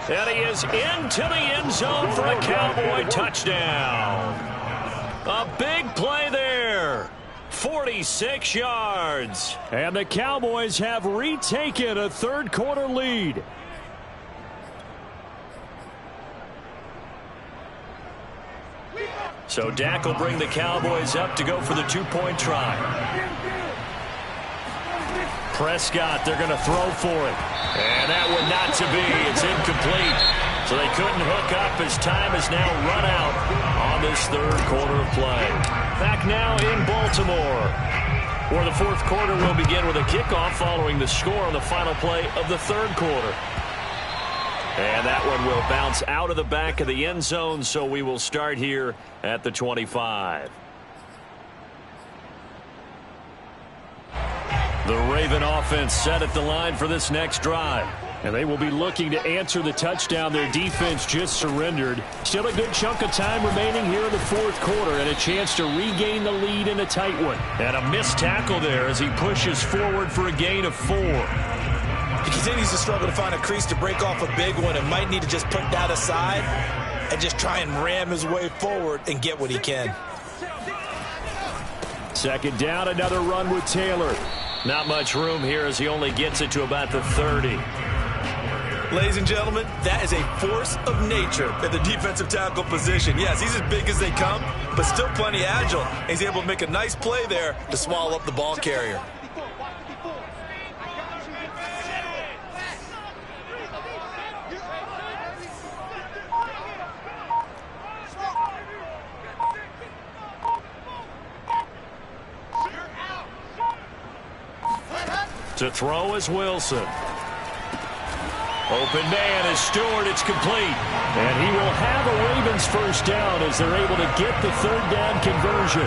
And he is into the end zone for a Cowboy touchdown. A big play there. 46 yards. And the Cowboys have retaken a third-quarter lead. So Dak will bring the Cowboys up to go for the two-point try. Prescott, they're going to throw for it. And that one not to be. It's incomplete. So they couldn't hook up as time has now run out on this third quarter of play. Back now in Baltimore, where the fourth quarter will begin with a kickoff following the score on the final play of the third quarter. And that one will bounce out of the back of the end zone, so we will start here at the 25. The Raven offense set at the line for this next drive. And they will be looking to answer the touchdown their defense just surrendered. Still a good chunk of time remaining here in the fourth quarter and a chance to regain the lead in a tight one. And a missed tackle there as he pushes forward for a gain of 4. He continues to struggle to find a crease to break off a big one and might need to just put that aside and just try and ram his way forward and get what he can. Second down, another run with Taylor. Not much room here as he only gets it to about the 30. Ladies and gentlemen, that is a force of nature at the defensive tackle position. Yes, he's as big as they come, but still plenty agile. He's able to make a nice play there to swallow up the ball carrier. To throw is Wilson. Open man is Stewart. It's complete. And he will have a Ravens first down as they're able to get the third down conversion.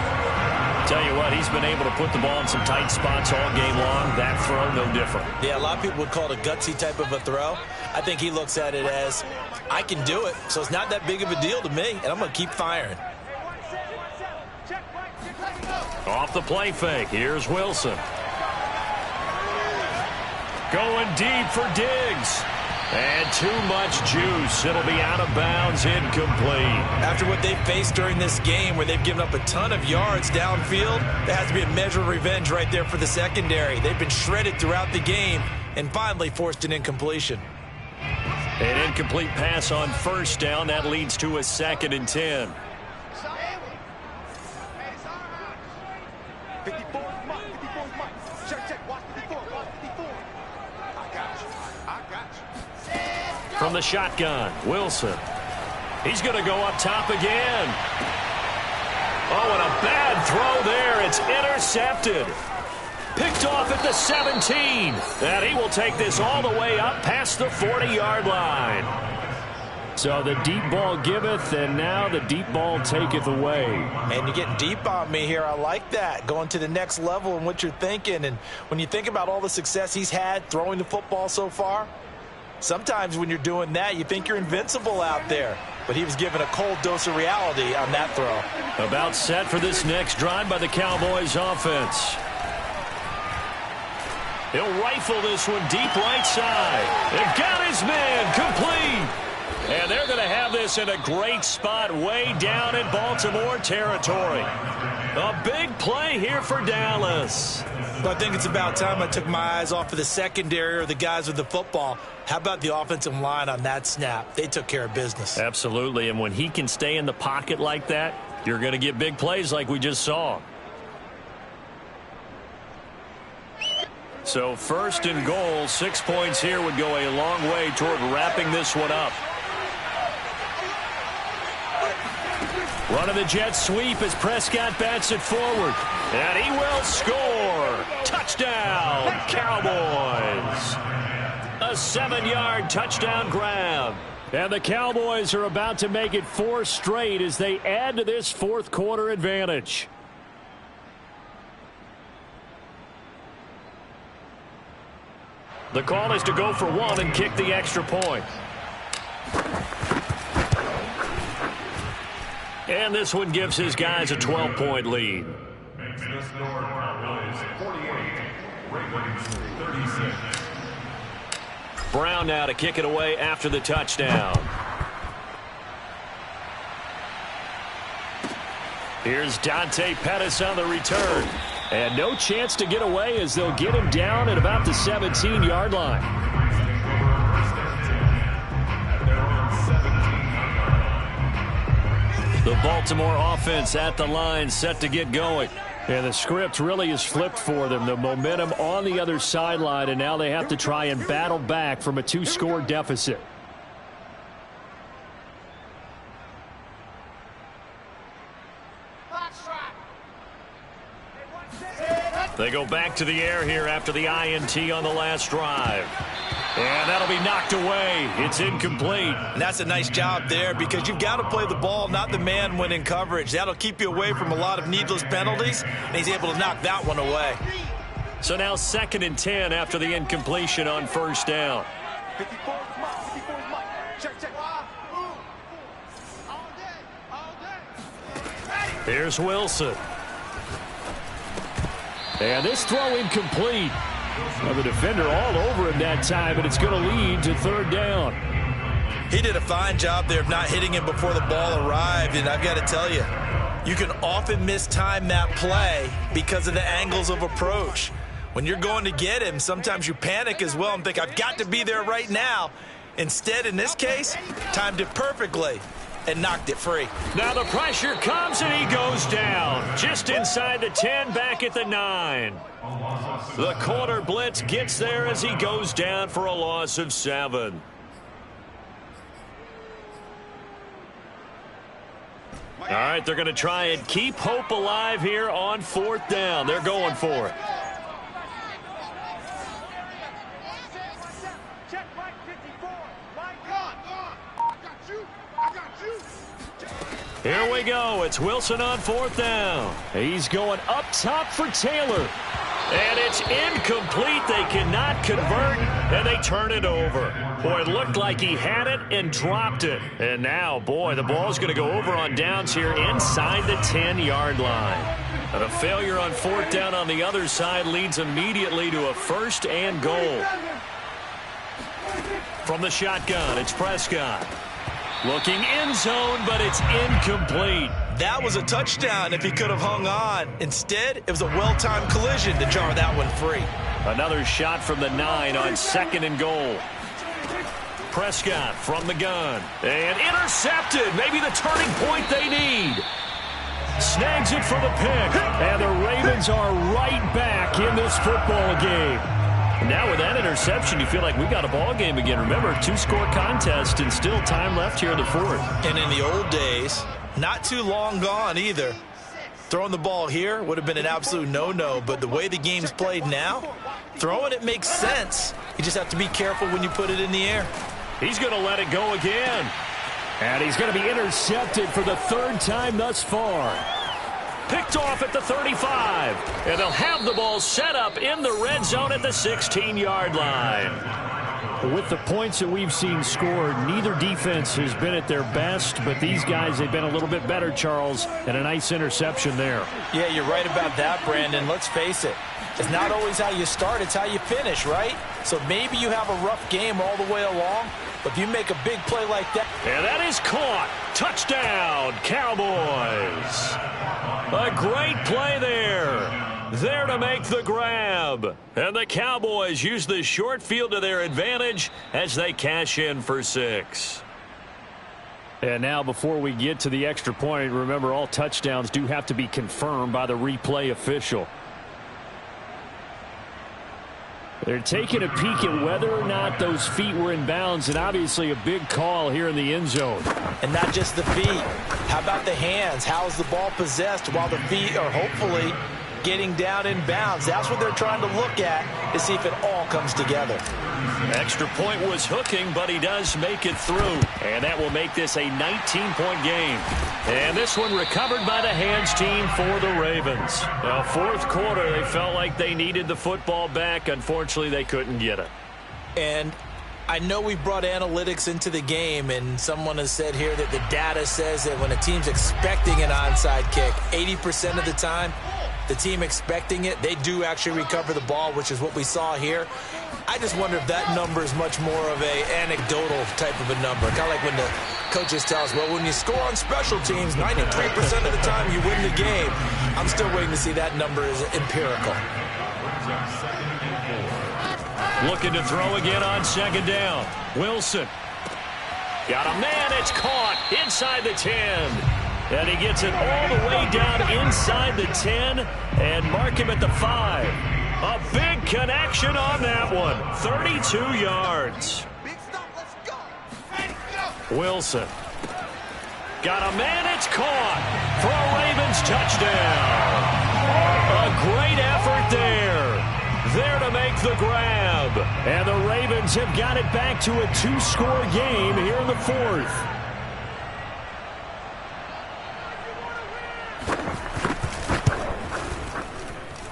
Tell you what, he's been able to put the ball in some tight spots all game long. That throw, no different. Yeah, a lot of people would call it a gutsy type of a throw. I think he looks at it as, I can do it, so it's not that big of a deal to me, and I'm going to keep firing. Off the play fake, here's Wilson. Going deep for Diggs. And too much juice. It'll be out of bounds, incomplete. After what they've faced during this game where they've given up a ton of yards downfield, there has to be a measure of revenge right there for the secondary. They've been shredded throughout the game and finally forced an incompletion. An incomplete pass on first down. That leads to a 2nd and 10. 54 is mine. 54 is mine. Check. Watch 54. Watch 54. I got you. From the shotgun, Wilson. He's going to go up top again. Oh, and a bad throw there. It's intercepted. Picked off at the 17. And he will take this all the way up past the 40-yard line. So the deep ball giveth, and now the deep ball taketh away. And you're getting deep on me here. I like that. Going to the next level in what you're thinking. And when you think about all the success he's had throwing the football so far, sometimes when you're doing that, you think you're invincible out there. But he was given a cold dose of reality on that throw. About set for this next drive by the Cowboys offense. He'll rifle this one deep right side. They've got his man complete. And they're going to have this in a great spot way down in Baltimore territory. A big play here for Dallas. But I think it's about time I took my eyes off of the secondary or the guys with the football. How about the offensive line on that snap? They took care of business. Absolutely, and when he can stay in the pocket like that, you're going to get big plays like we just saw. So 1st and goal, 6 points here would go a long way toward wrapping this one up. Running the jet sweep as Prescott bats it forward. And he will score. Touchdown, Cowboys. A 7-yard touchdown grab. And the Cowboys are about to make it 4 straight as they add to this 4th quarter advantage. The call is to go for 1 and kick the extra point. And this one gives his guys a 12-point lead. Makes the score Cowboys 48, Ravens 36. Brown now to kick it away after the touchdown. Here's Dante Pettis on the return. And no chance to get away as they'll get him down at about the 17-yard line. The Baltimore offense at the line, set to get going. And the script really is flipped for them. The momentum on the other sideline, and now they have to try and battle back from a 2-score deficit. They go back to the air here after the INT on the last drive. And that'll be knocked away. It's incomplete. And that's a nice job there because you've got to play the ball, not the man when in coverage. That'll keep you away from a lot of needless penalties, and he's able to knock that one away. So now 2nd and 10 after the incompletion on 1st down. 54 is Mike. 54 is Mike. Check, check. All day. Here's Wilson. And this throw incomplete. Well, the defender all over him that time, and it's going to lead to 3rd down. He did a fine job there of not hitting him before the ball arrived, and I've got to tell you, you can often mistime that play because of the angles of approach. When you're going to get him, sometimes you panic as well and think, I've got to be there right now. Instead, in this case, timed it perfectly and knocked it free. Now the pressure comes, and he goes down. Just inside the 10, back at the 9. The corner blitz gets there as he goes down for a loss of 7. All right, they're going to try and keep hope alive here on 4th down. They're going for it. Check Mike 54. Mike, God. I got you. I got you. Here we go. It's Wilson on 4th down. He's going up top for Taylor. And it's incomplete. They cannot convert, and they turn it over. Boy, it looked like he had it and dropped it. And now, boy, the ball's going to go over on downs here inside the 10-yard line. And a failure on 4th down on the other side leads immediately to a 1st and goal. From the shotgun, it's Prescott. Looking end zone, but it's incomplete. That was a touchdown if he could have hung on. Instead, it was a well-timed collision to jar that one free. Another shot from the 9 on 2nd and goal. Prescott from the gun. And intercepted. Maybe the turning point they need. Snags it for the pick. And the Ravens are right back in this football game. Now with that interception, you feel like we got a ball game again. Remember, 2-score contest and still time left here in the 4th. And in the old days, not too long gone either, throwing the ball here would have been an absolute no-no. But the way the game's played now, throwing it makes sense. You just have to be careful when you put it in the air. He's going to let it go again. And he's going to be intercepted for the 3rd time thus far. Picked off at the 35. And they'll have the ball set up in the red zone at the 16-yard line. With the points that we've seen scored, neither defense has been at their best, but these guys, they've been a little bit better, Charles, and a nice interception there. Yeah, you're right about that, Brandon. Let's face it. It's not always how you start, it's how you finish, right? So maybe you have a rough game all the way along, but if you make a big play like that. And that is caught. Touchdown, Cowboys. A great play there. There to make the grab. And the Cowboys use the short field to their advantage as they cash in for 6. And now before we get to the extra point, remember all touchdowns do have to be confirmed by the replay official. They're taking a peek at whether or not those feet were in bounds, and obviously a big call here in the end zone. And not just the feet. How about the hands? How's the ball possessed while the feet are hopefully getting down in bounds? That's what they're trying to look at to see if it all comes together. Extra point was hooking, but he does make it through. And that will make this a 19-point game. And this one recovered by the hands team for the Ravens. Now, fourth quarter, they felt like they needed the football back. Unfortunately, they couldn't get it. And I know we brought analytics into the game, and someone has said here that the data says that when a team's expecting an onside kick, 80% of the time, the team expecting it, they do actually recover the ball, which is what we saw here. I just wonder if that number is much more of a anecdotal type of a number. Kind of like when the coaches tell us, well, when you score on special teams, 93% of the time you win the game. I'm still waiting to see that number is empirical. Looking to throw again on second down. Wilson. Got a man, it's caught inside the 10. And he gets it all the way down inside the 10 and mark him at the 5. A big connection on that one. 32 yards. Big stop, let's go. Ready, go. Wilson. Got a man, it's caught for a Ravens touchdown. A great effort there. There to make the grab. And the Ravens have got it back to a 2-score game here in the fourth.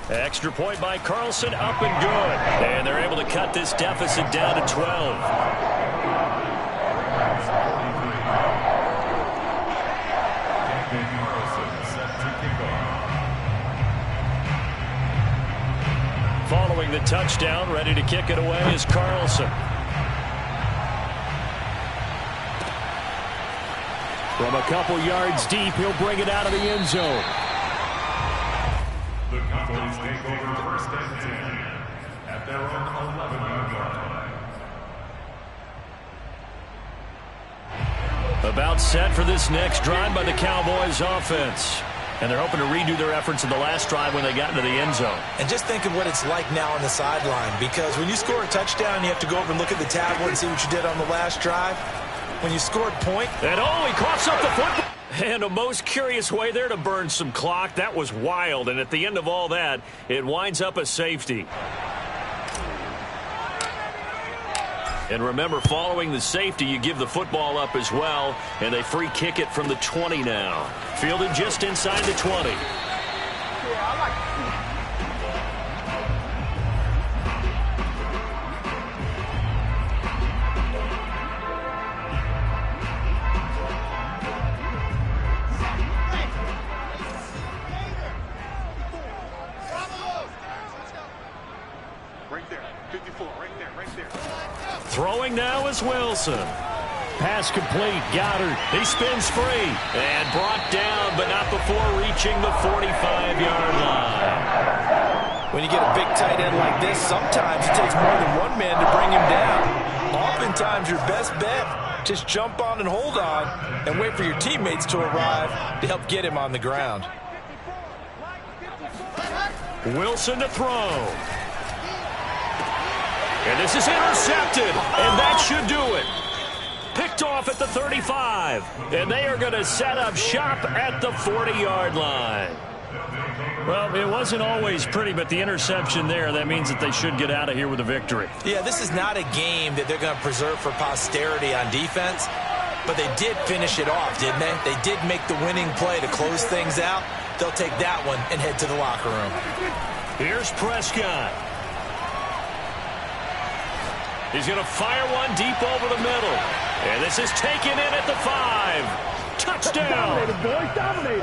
Extra point by Carlson, up and good. And they're able to cut this deficit down to 12. Following the touchdown, ready to kick it away is Carlson. From a couple yards deep, he'll bring it out of the end zone. The Cowboys take over first and 10 at their own 11-yard line. About set for this next drive by the Cowboys offense. And they're hoping to redo their efforts in the last drive when they got into the end zone. And just think of what it's like now on the sideline, because when you score a touchdown, you have to go over and look at the tablet and see what you did on the last drive. When you scored point. And he coughs up the football. And a most curious way there to burn some clock. That was wild. And at the end of all that, it winds up a safety. And remember, following the safety, you give the football up as well. And they free kick it from the 20 now. Fielded just inside the 20. Throwing now is Wilson. Pass complete. Goddard. He spins free. And brought down, but not before reaching the 45-yard line. When you get a big tight end like this, sometimes it takes more than one man to bring him down. Oftentimes, your best bet, just jump on and hold on and wait for your teammates to arrive to help get him on the ground. Wilson to throw. And this is intercepted, and that should do it. Picked off at the 35, and they are going to set up shop at the 40-yard line. Well, it wasn't always pretty, but the interception there, that means that they should get out of here with a victory. Yeah, this is not a game that they're going to preserve for posterity on defense, but they did finish it off, didn't they? They did make the winning play to close things out. They'll take that one and head to the locker room. Here's Prescott. He's going to fire one deep over the middle. And this is taken in at the 5. Touchdown.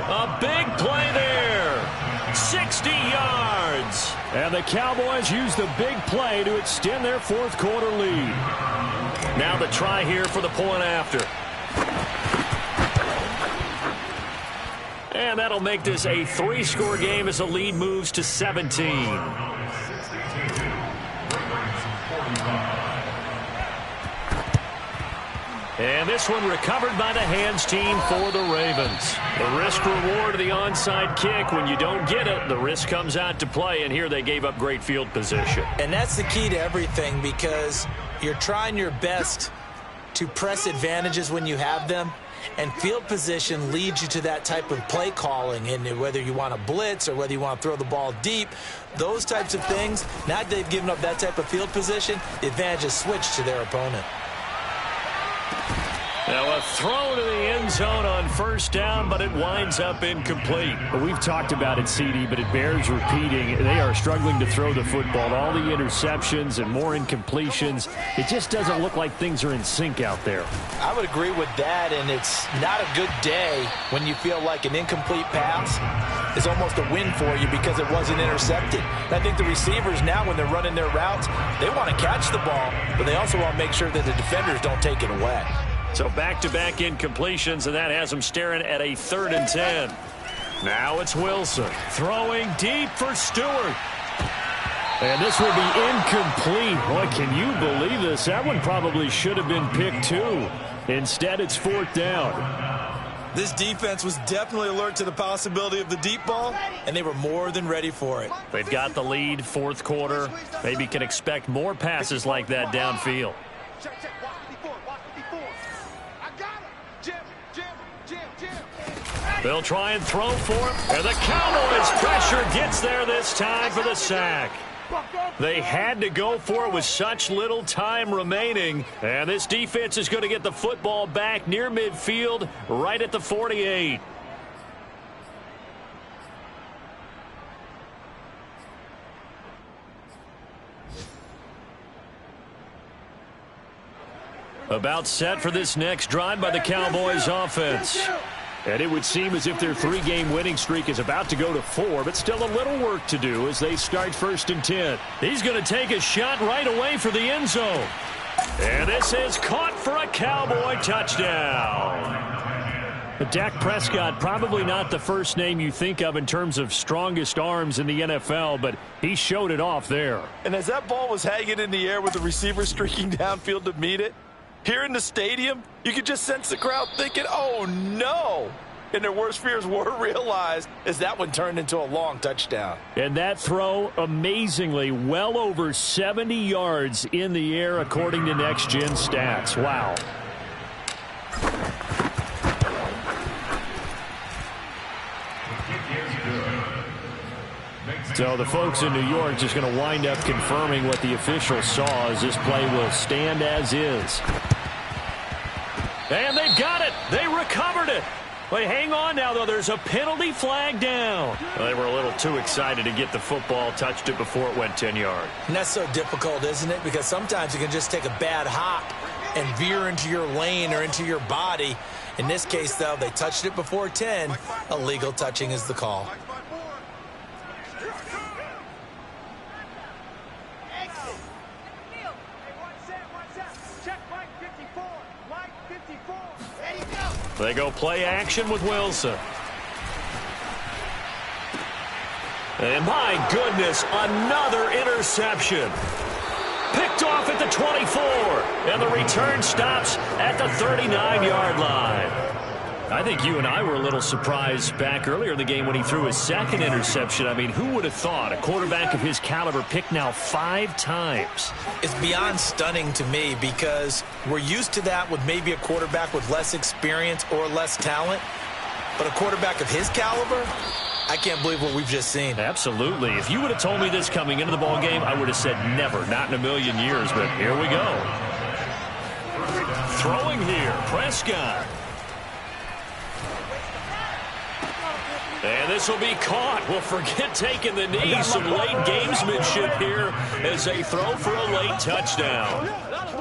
A big play there. 60 yards. And the Cowboys use the big play to extend their fourth quarter lead. Now the try here for the point after. And that'll make this a 3-score game as the lead moves to 17. And this one recovered by the hands team for the Ravens. The risk reward of the onside kick. When you don't get it, the risk comes out to play, and here they gave up great field position. And that's the key to everything, because you're trying your best to press advantages when you have them, and field position leads you to that type of play calling. And whether you want to blitz or whether you want to throw the ball deep, those types of things, now that they've given up that type of field position, the advantage is switched to their opponent. Now a throw to the end zone on first down, but it winds up incomplete. Well, we've talked about it, CD, but it bears repeating. They are struggling to throw the football. All the interceptions and more incompletions. It just doesn't look like things are in sync out there. I would agree with that, and it's not a good day when you feel like an incomplete pass is almost a win for you because it wasn't intercepted. And I think the receivers now, when they're running their routes, they want to catch the ball, but they also want to make sure that the defenders don't take it away. So back-to-back incompletions, and that has them staring at a 3rd and 10. Now it's Wilson throwing deep for Stewart. And this will be incomplete. Boy, can you believe this? That one probably should have been picked too. Instead, it's 4th down. This defense was definitely alert to the possibility of the deep ball, and they were more than ready for it. They've got the lead, 4th quarter. Maybe can expect more passes like that downfield. Check, check. Watch me before. Watch me before. I got him. Jim. They'll try and throw for him. And the Cowboys' pressure gets there this time for the sack. They had to go for it with such little time remaining. And this defense is going to get the football back near midfield, right at the 48. About set for this next drive by the Cowboys offense. And it would seem as if their 3-game winning streak is about to go to 4, but still a little work to do as they start 1st and 10. He's going to take a shot right away for the end zone. And this is caught for a Cowboy touchdown. But Dak Prescott, probably not the first name you think of in terms of strongest arms in the NFL, but he showed it off there. And as that ball was hanging in the air with the receiver streaking downfield to meet it, here in the stadium, you could just sense the crowd thinking, oh, no. And their worst fears were realized as that one turned into a long touchdown. And that throw, amazingly, well over 70 yards in the air, according to Next Gen Stats. Wow. So the folks in New York just going to wind up confirming what the officials saw as this play will stand as is. And they've got it. They recovered it. But hang on now, though. There's a penalty flag down. Well, they were a little too excited to get the football, touched it before it went 10 yards. And that's so difficult, isn't it? Because sometimes you can just take a bad hop and veer into your lane or into your body. In this case, though, they touched it before 10. Illegal touching is the call. They go play action with Wilson. And my goodness, another interception. Picked off at the 24. And the return stops at the 39-yard line. I think you and I were a little surprised back earlier in the game when he threw his 2nd interception. I mean, who would have thought a quarterback of his caliber picked now 5 times? It's beyond stunning to me because we're used to that with maybe a quarterback with less experience or less talent. But a quarterback of his caliber, I can't believe what we've just seen. Absolutely. If you would have told me this coming into the ball game, I would have said never, not in a million years. But here we go. Throwing here, Prescott. And this will be caught. Well, forget taking the knee. Some late gamesmanship here as they throw for a late touchdown.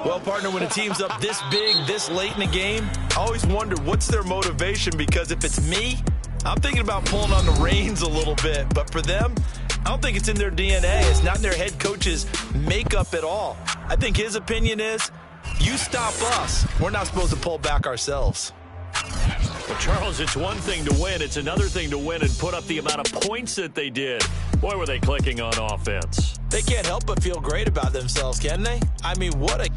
Well, partner, when a team's up this big, this late in the game, I always wonder what's their motivation, because if it's me, I'm thinking about pulling on the reins a little bit. But for them, I don't think it's in their DNA. It's not in their head coach's makeup at all. I think his opinion is, you stop us. We're not supposed to pull back ourselves. Well, Charles, it's one thing to win. It's another thing to win and put up the amount of points that they did. Boy, were they clicking on offense. They can't help but feel great about themselves, can they? I mean, what a...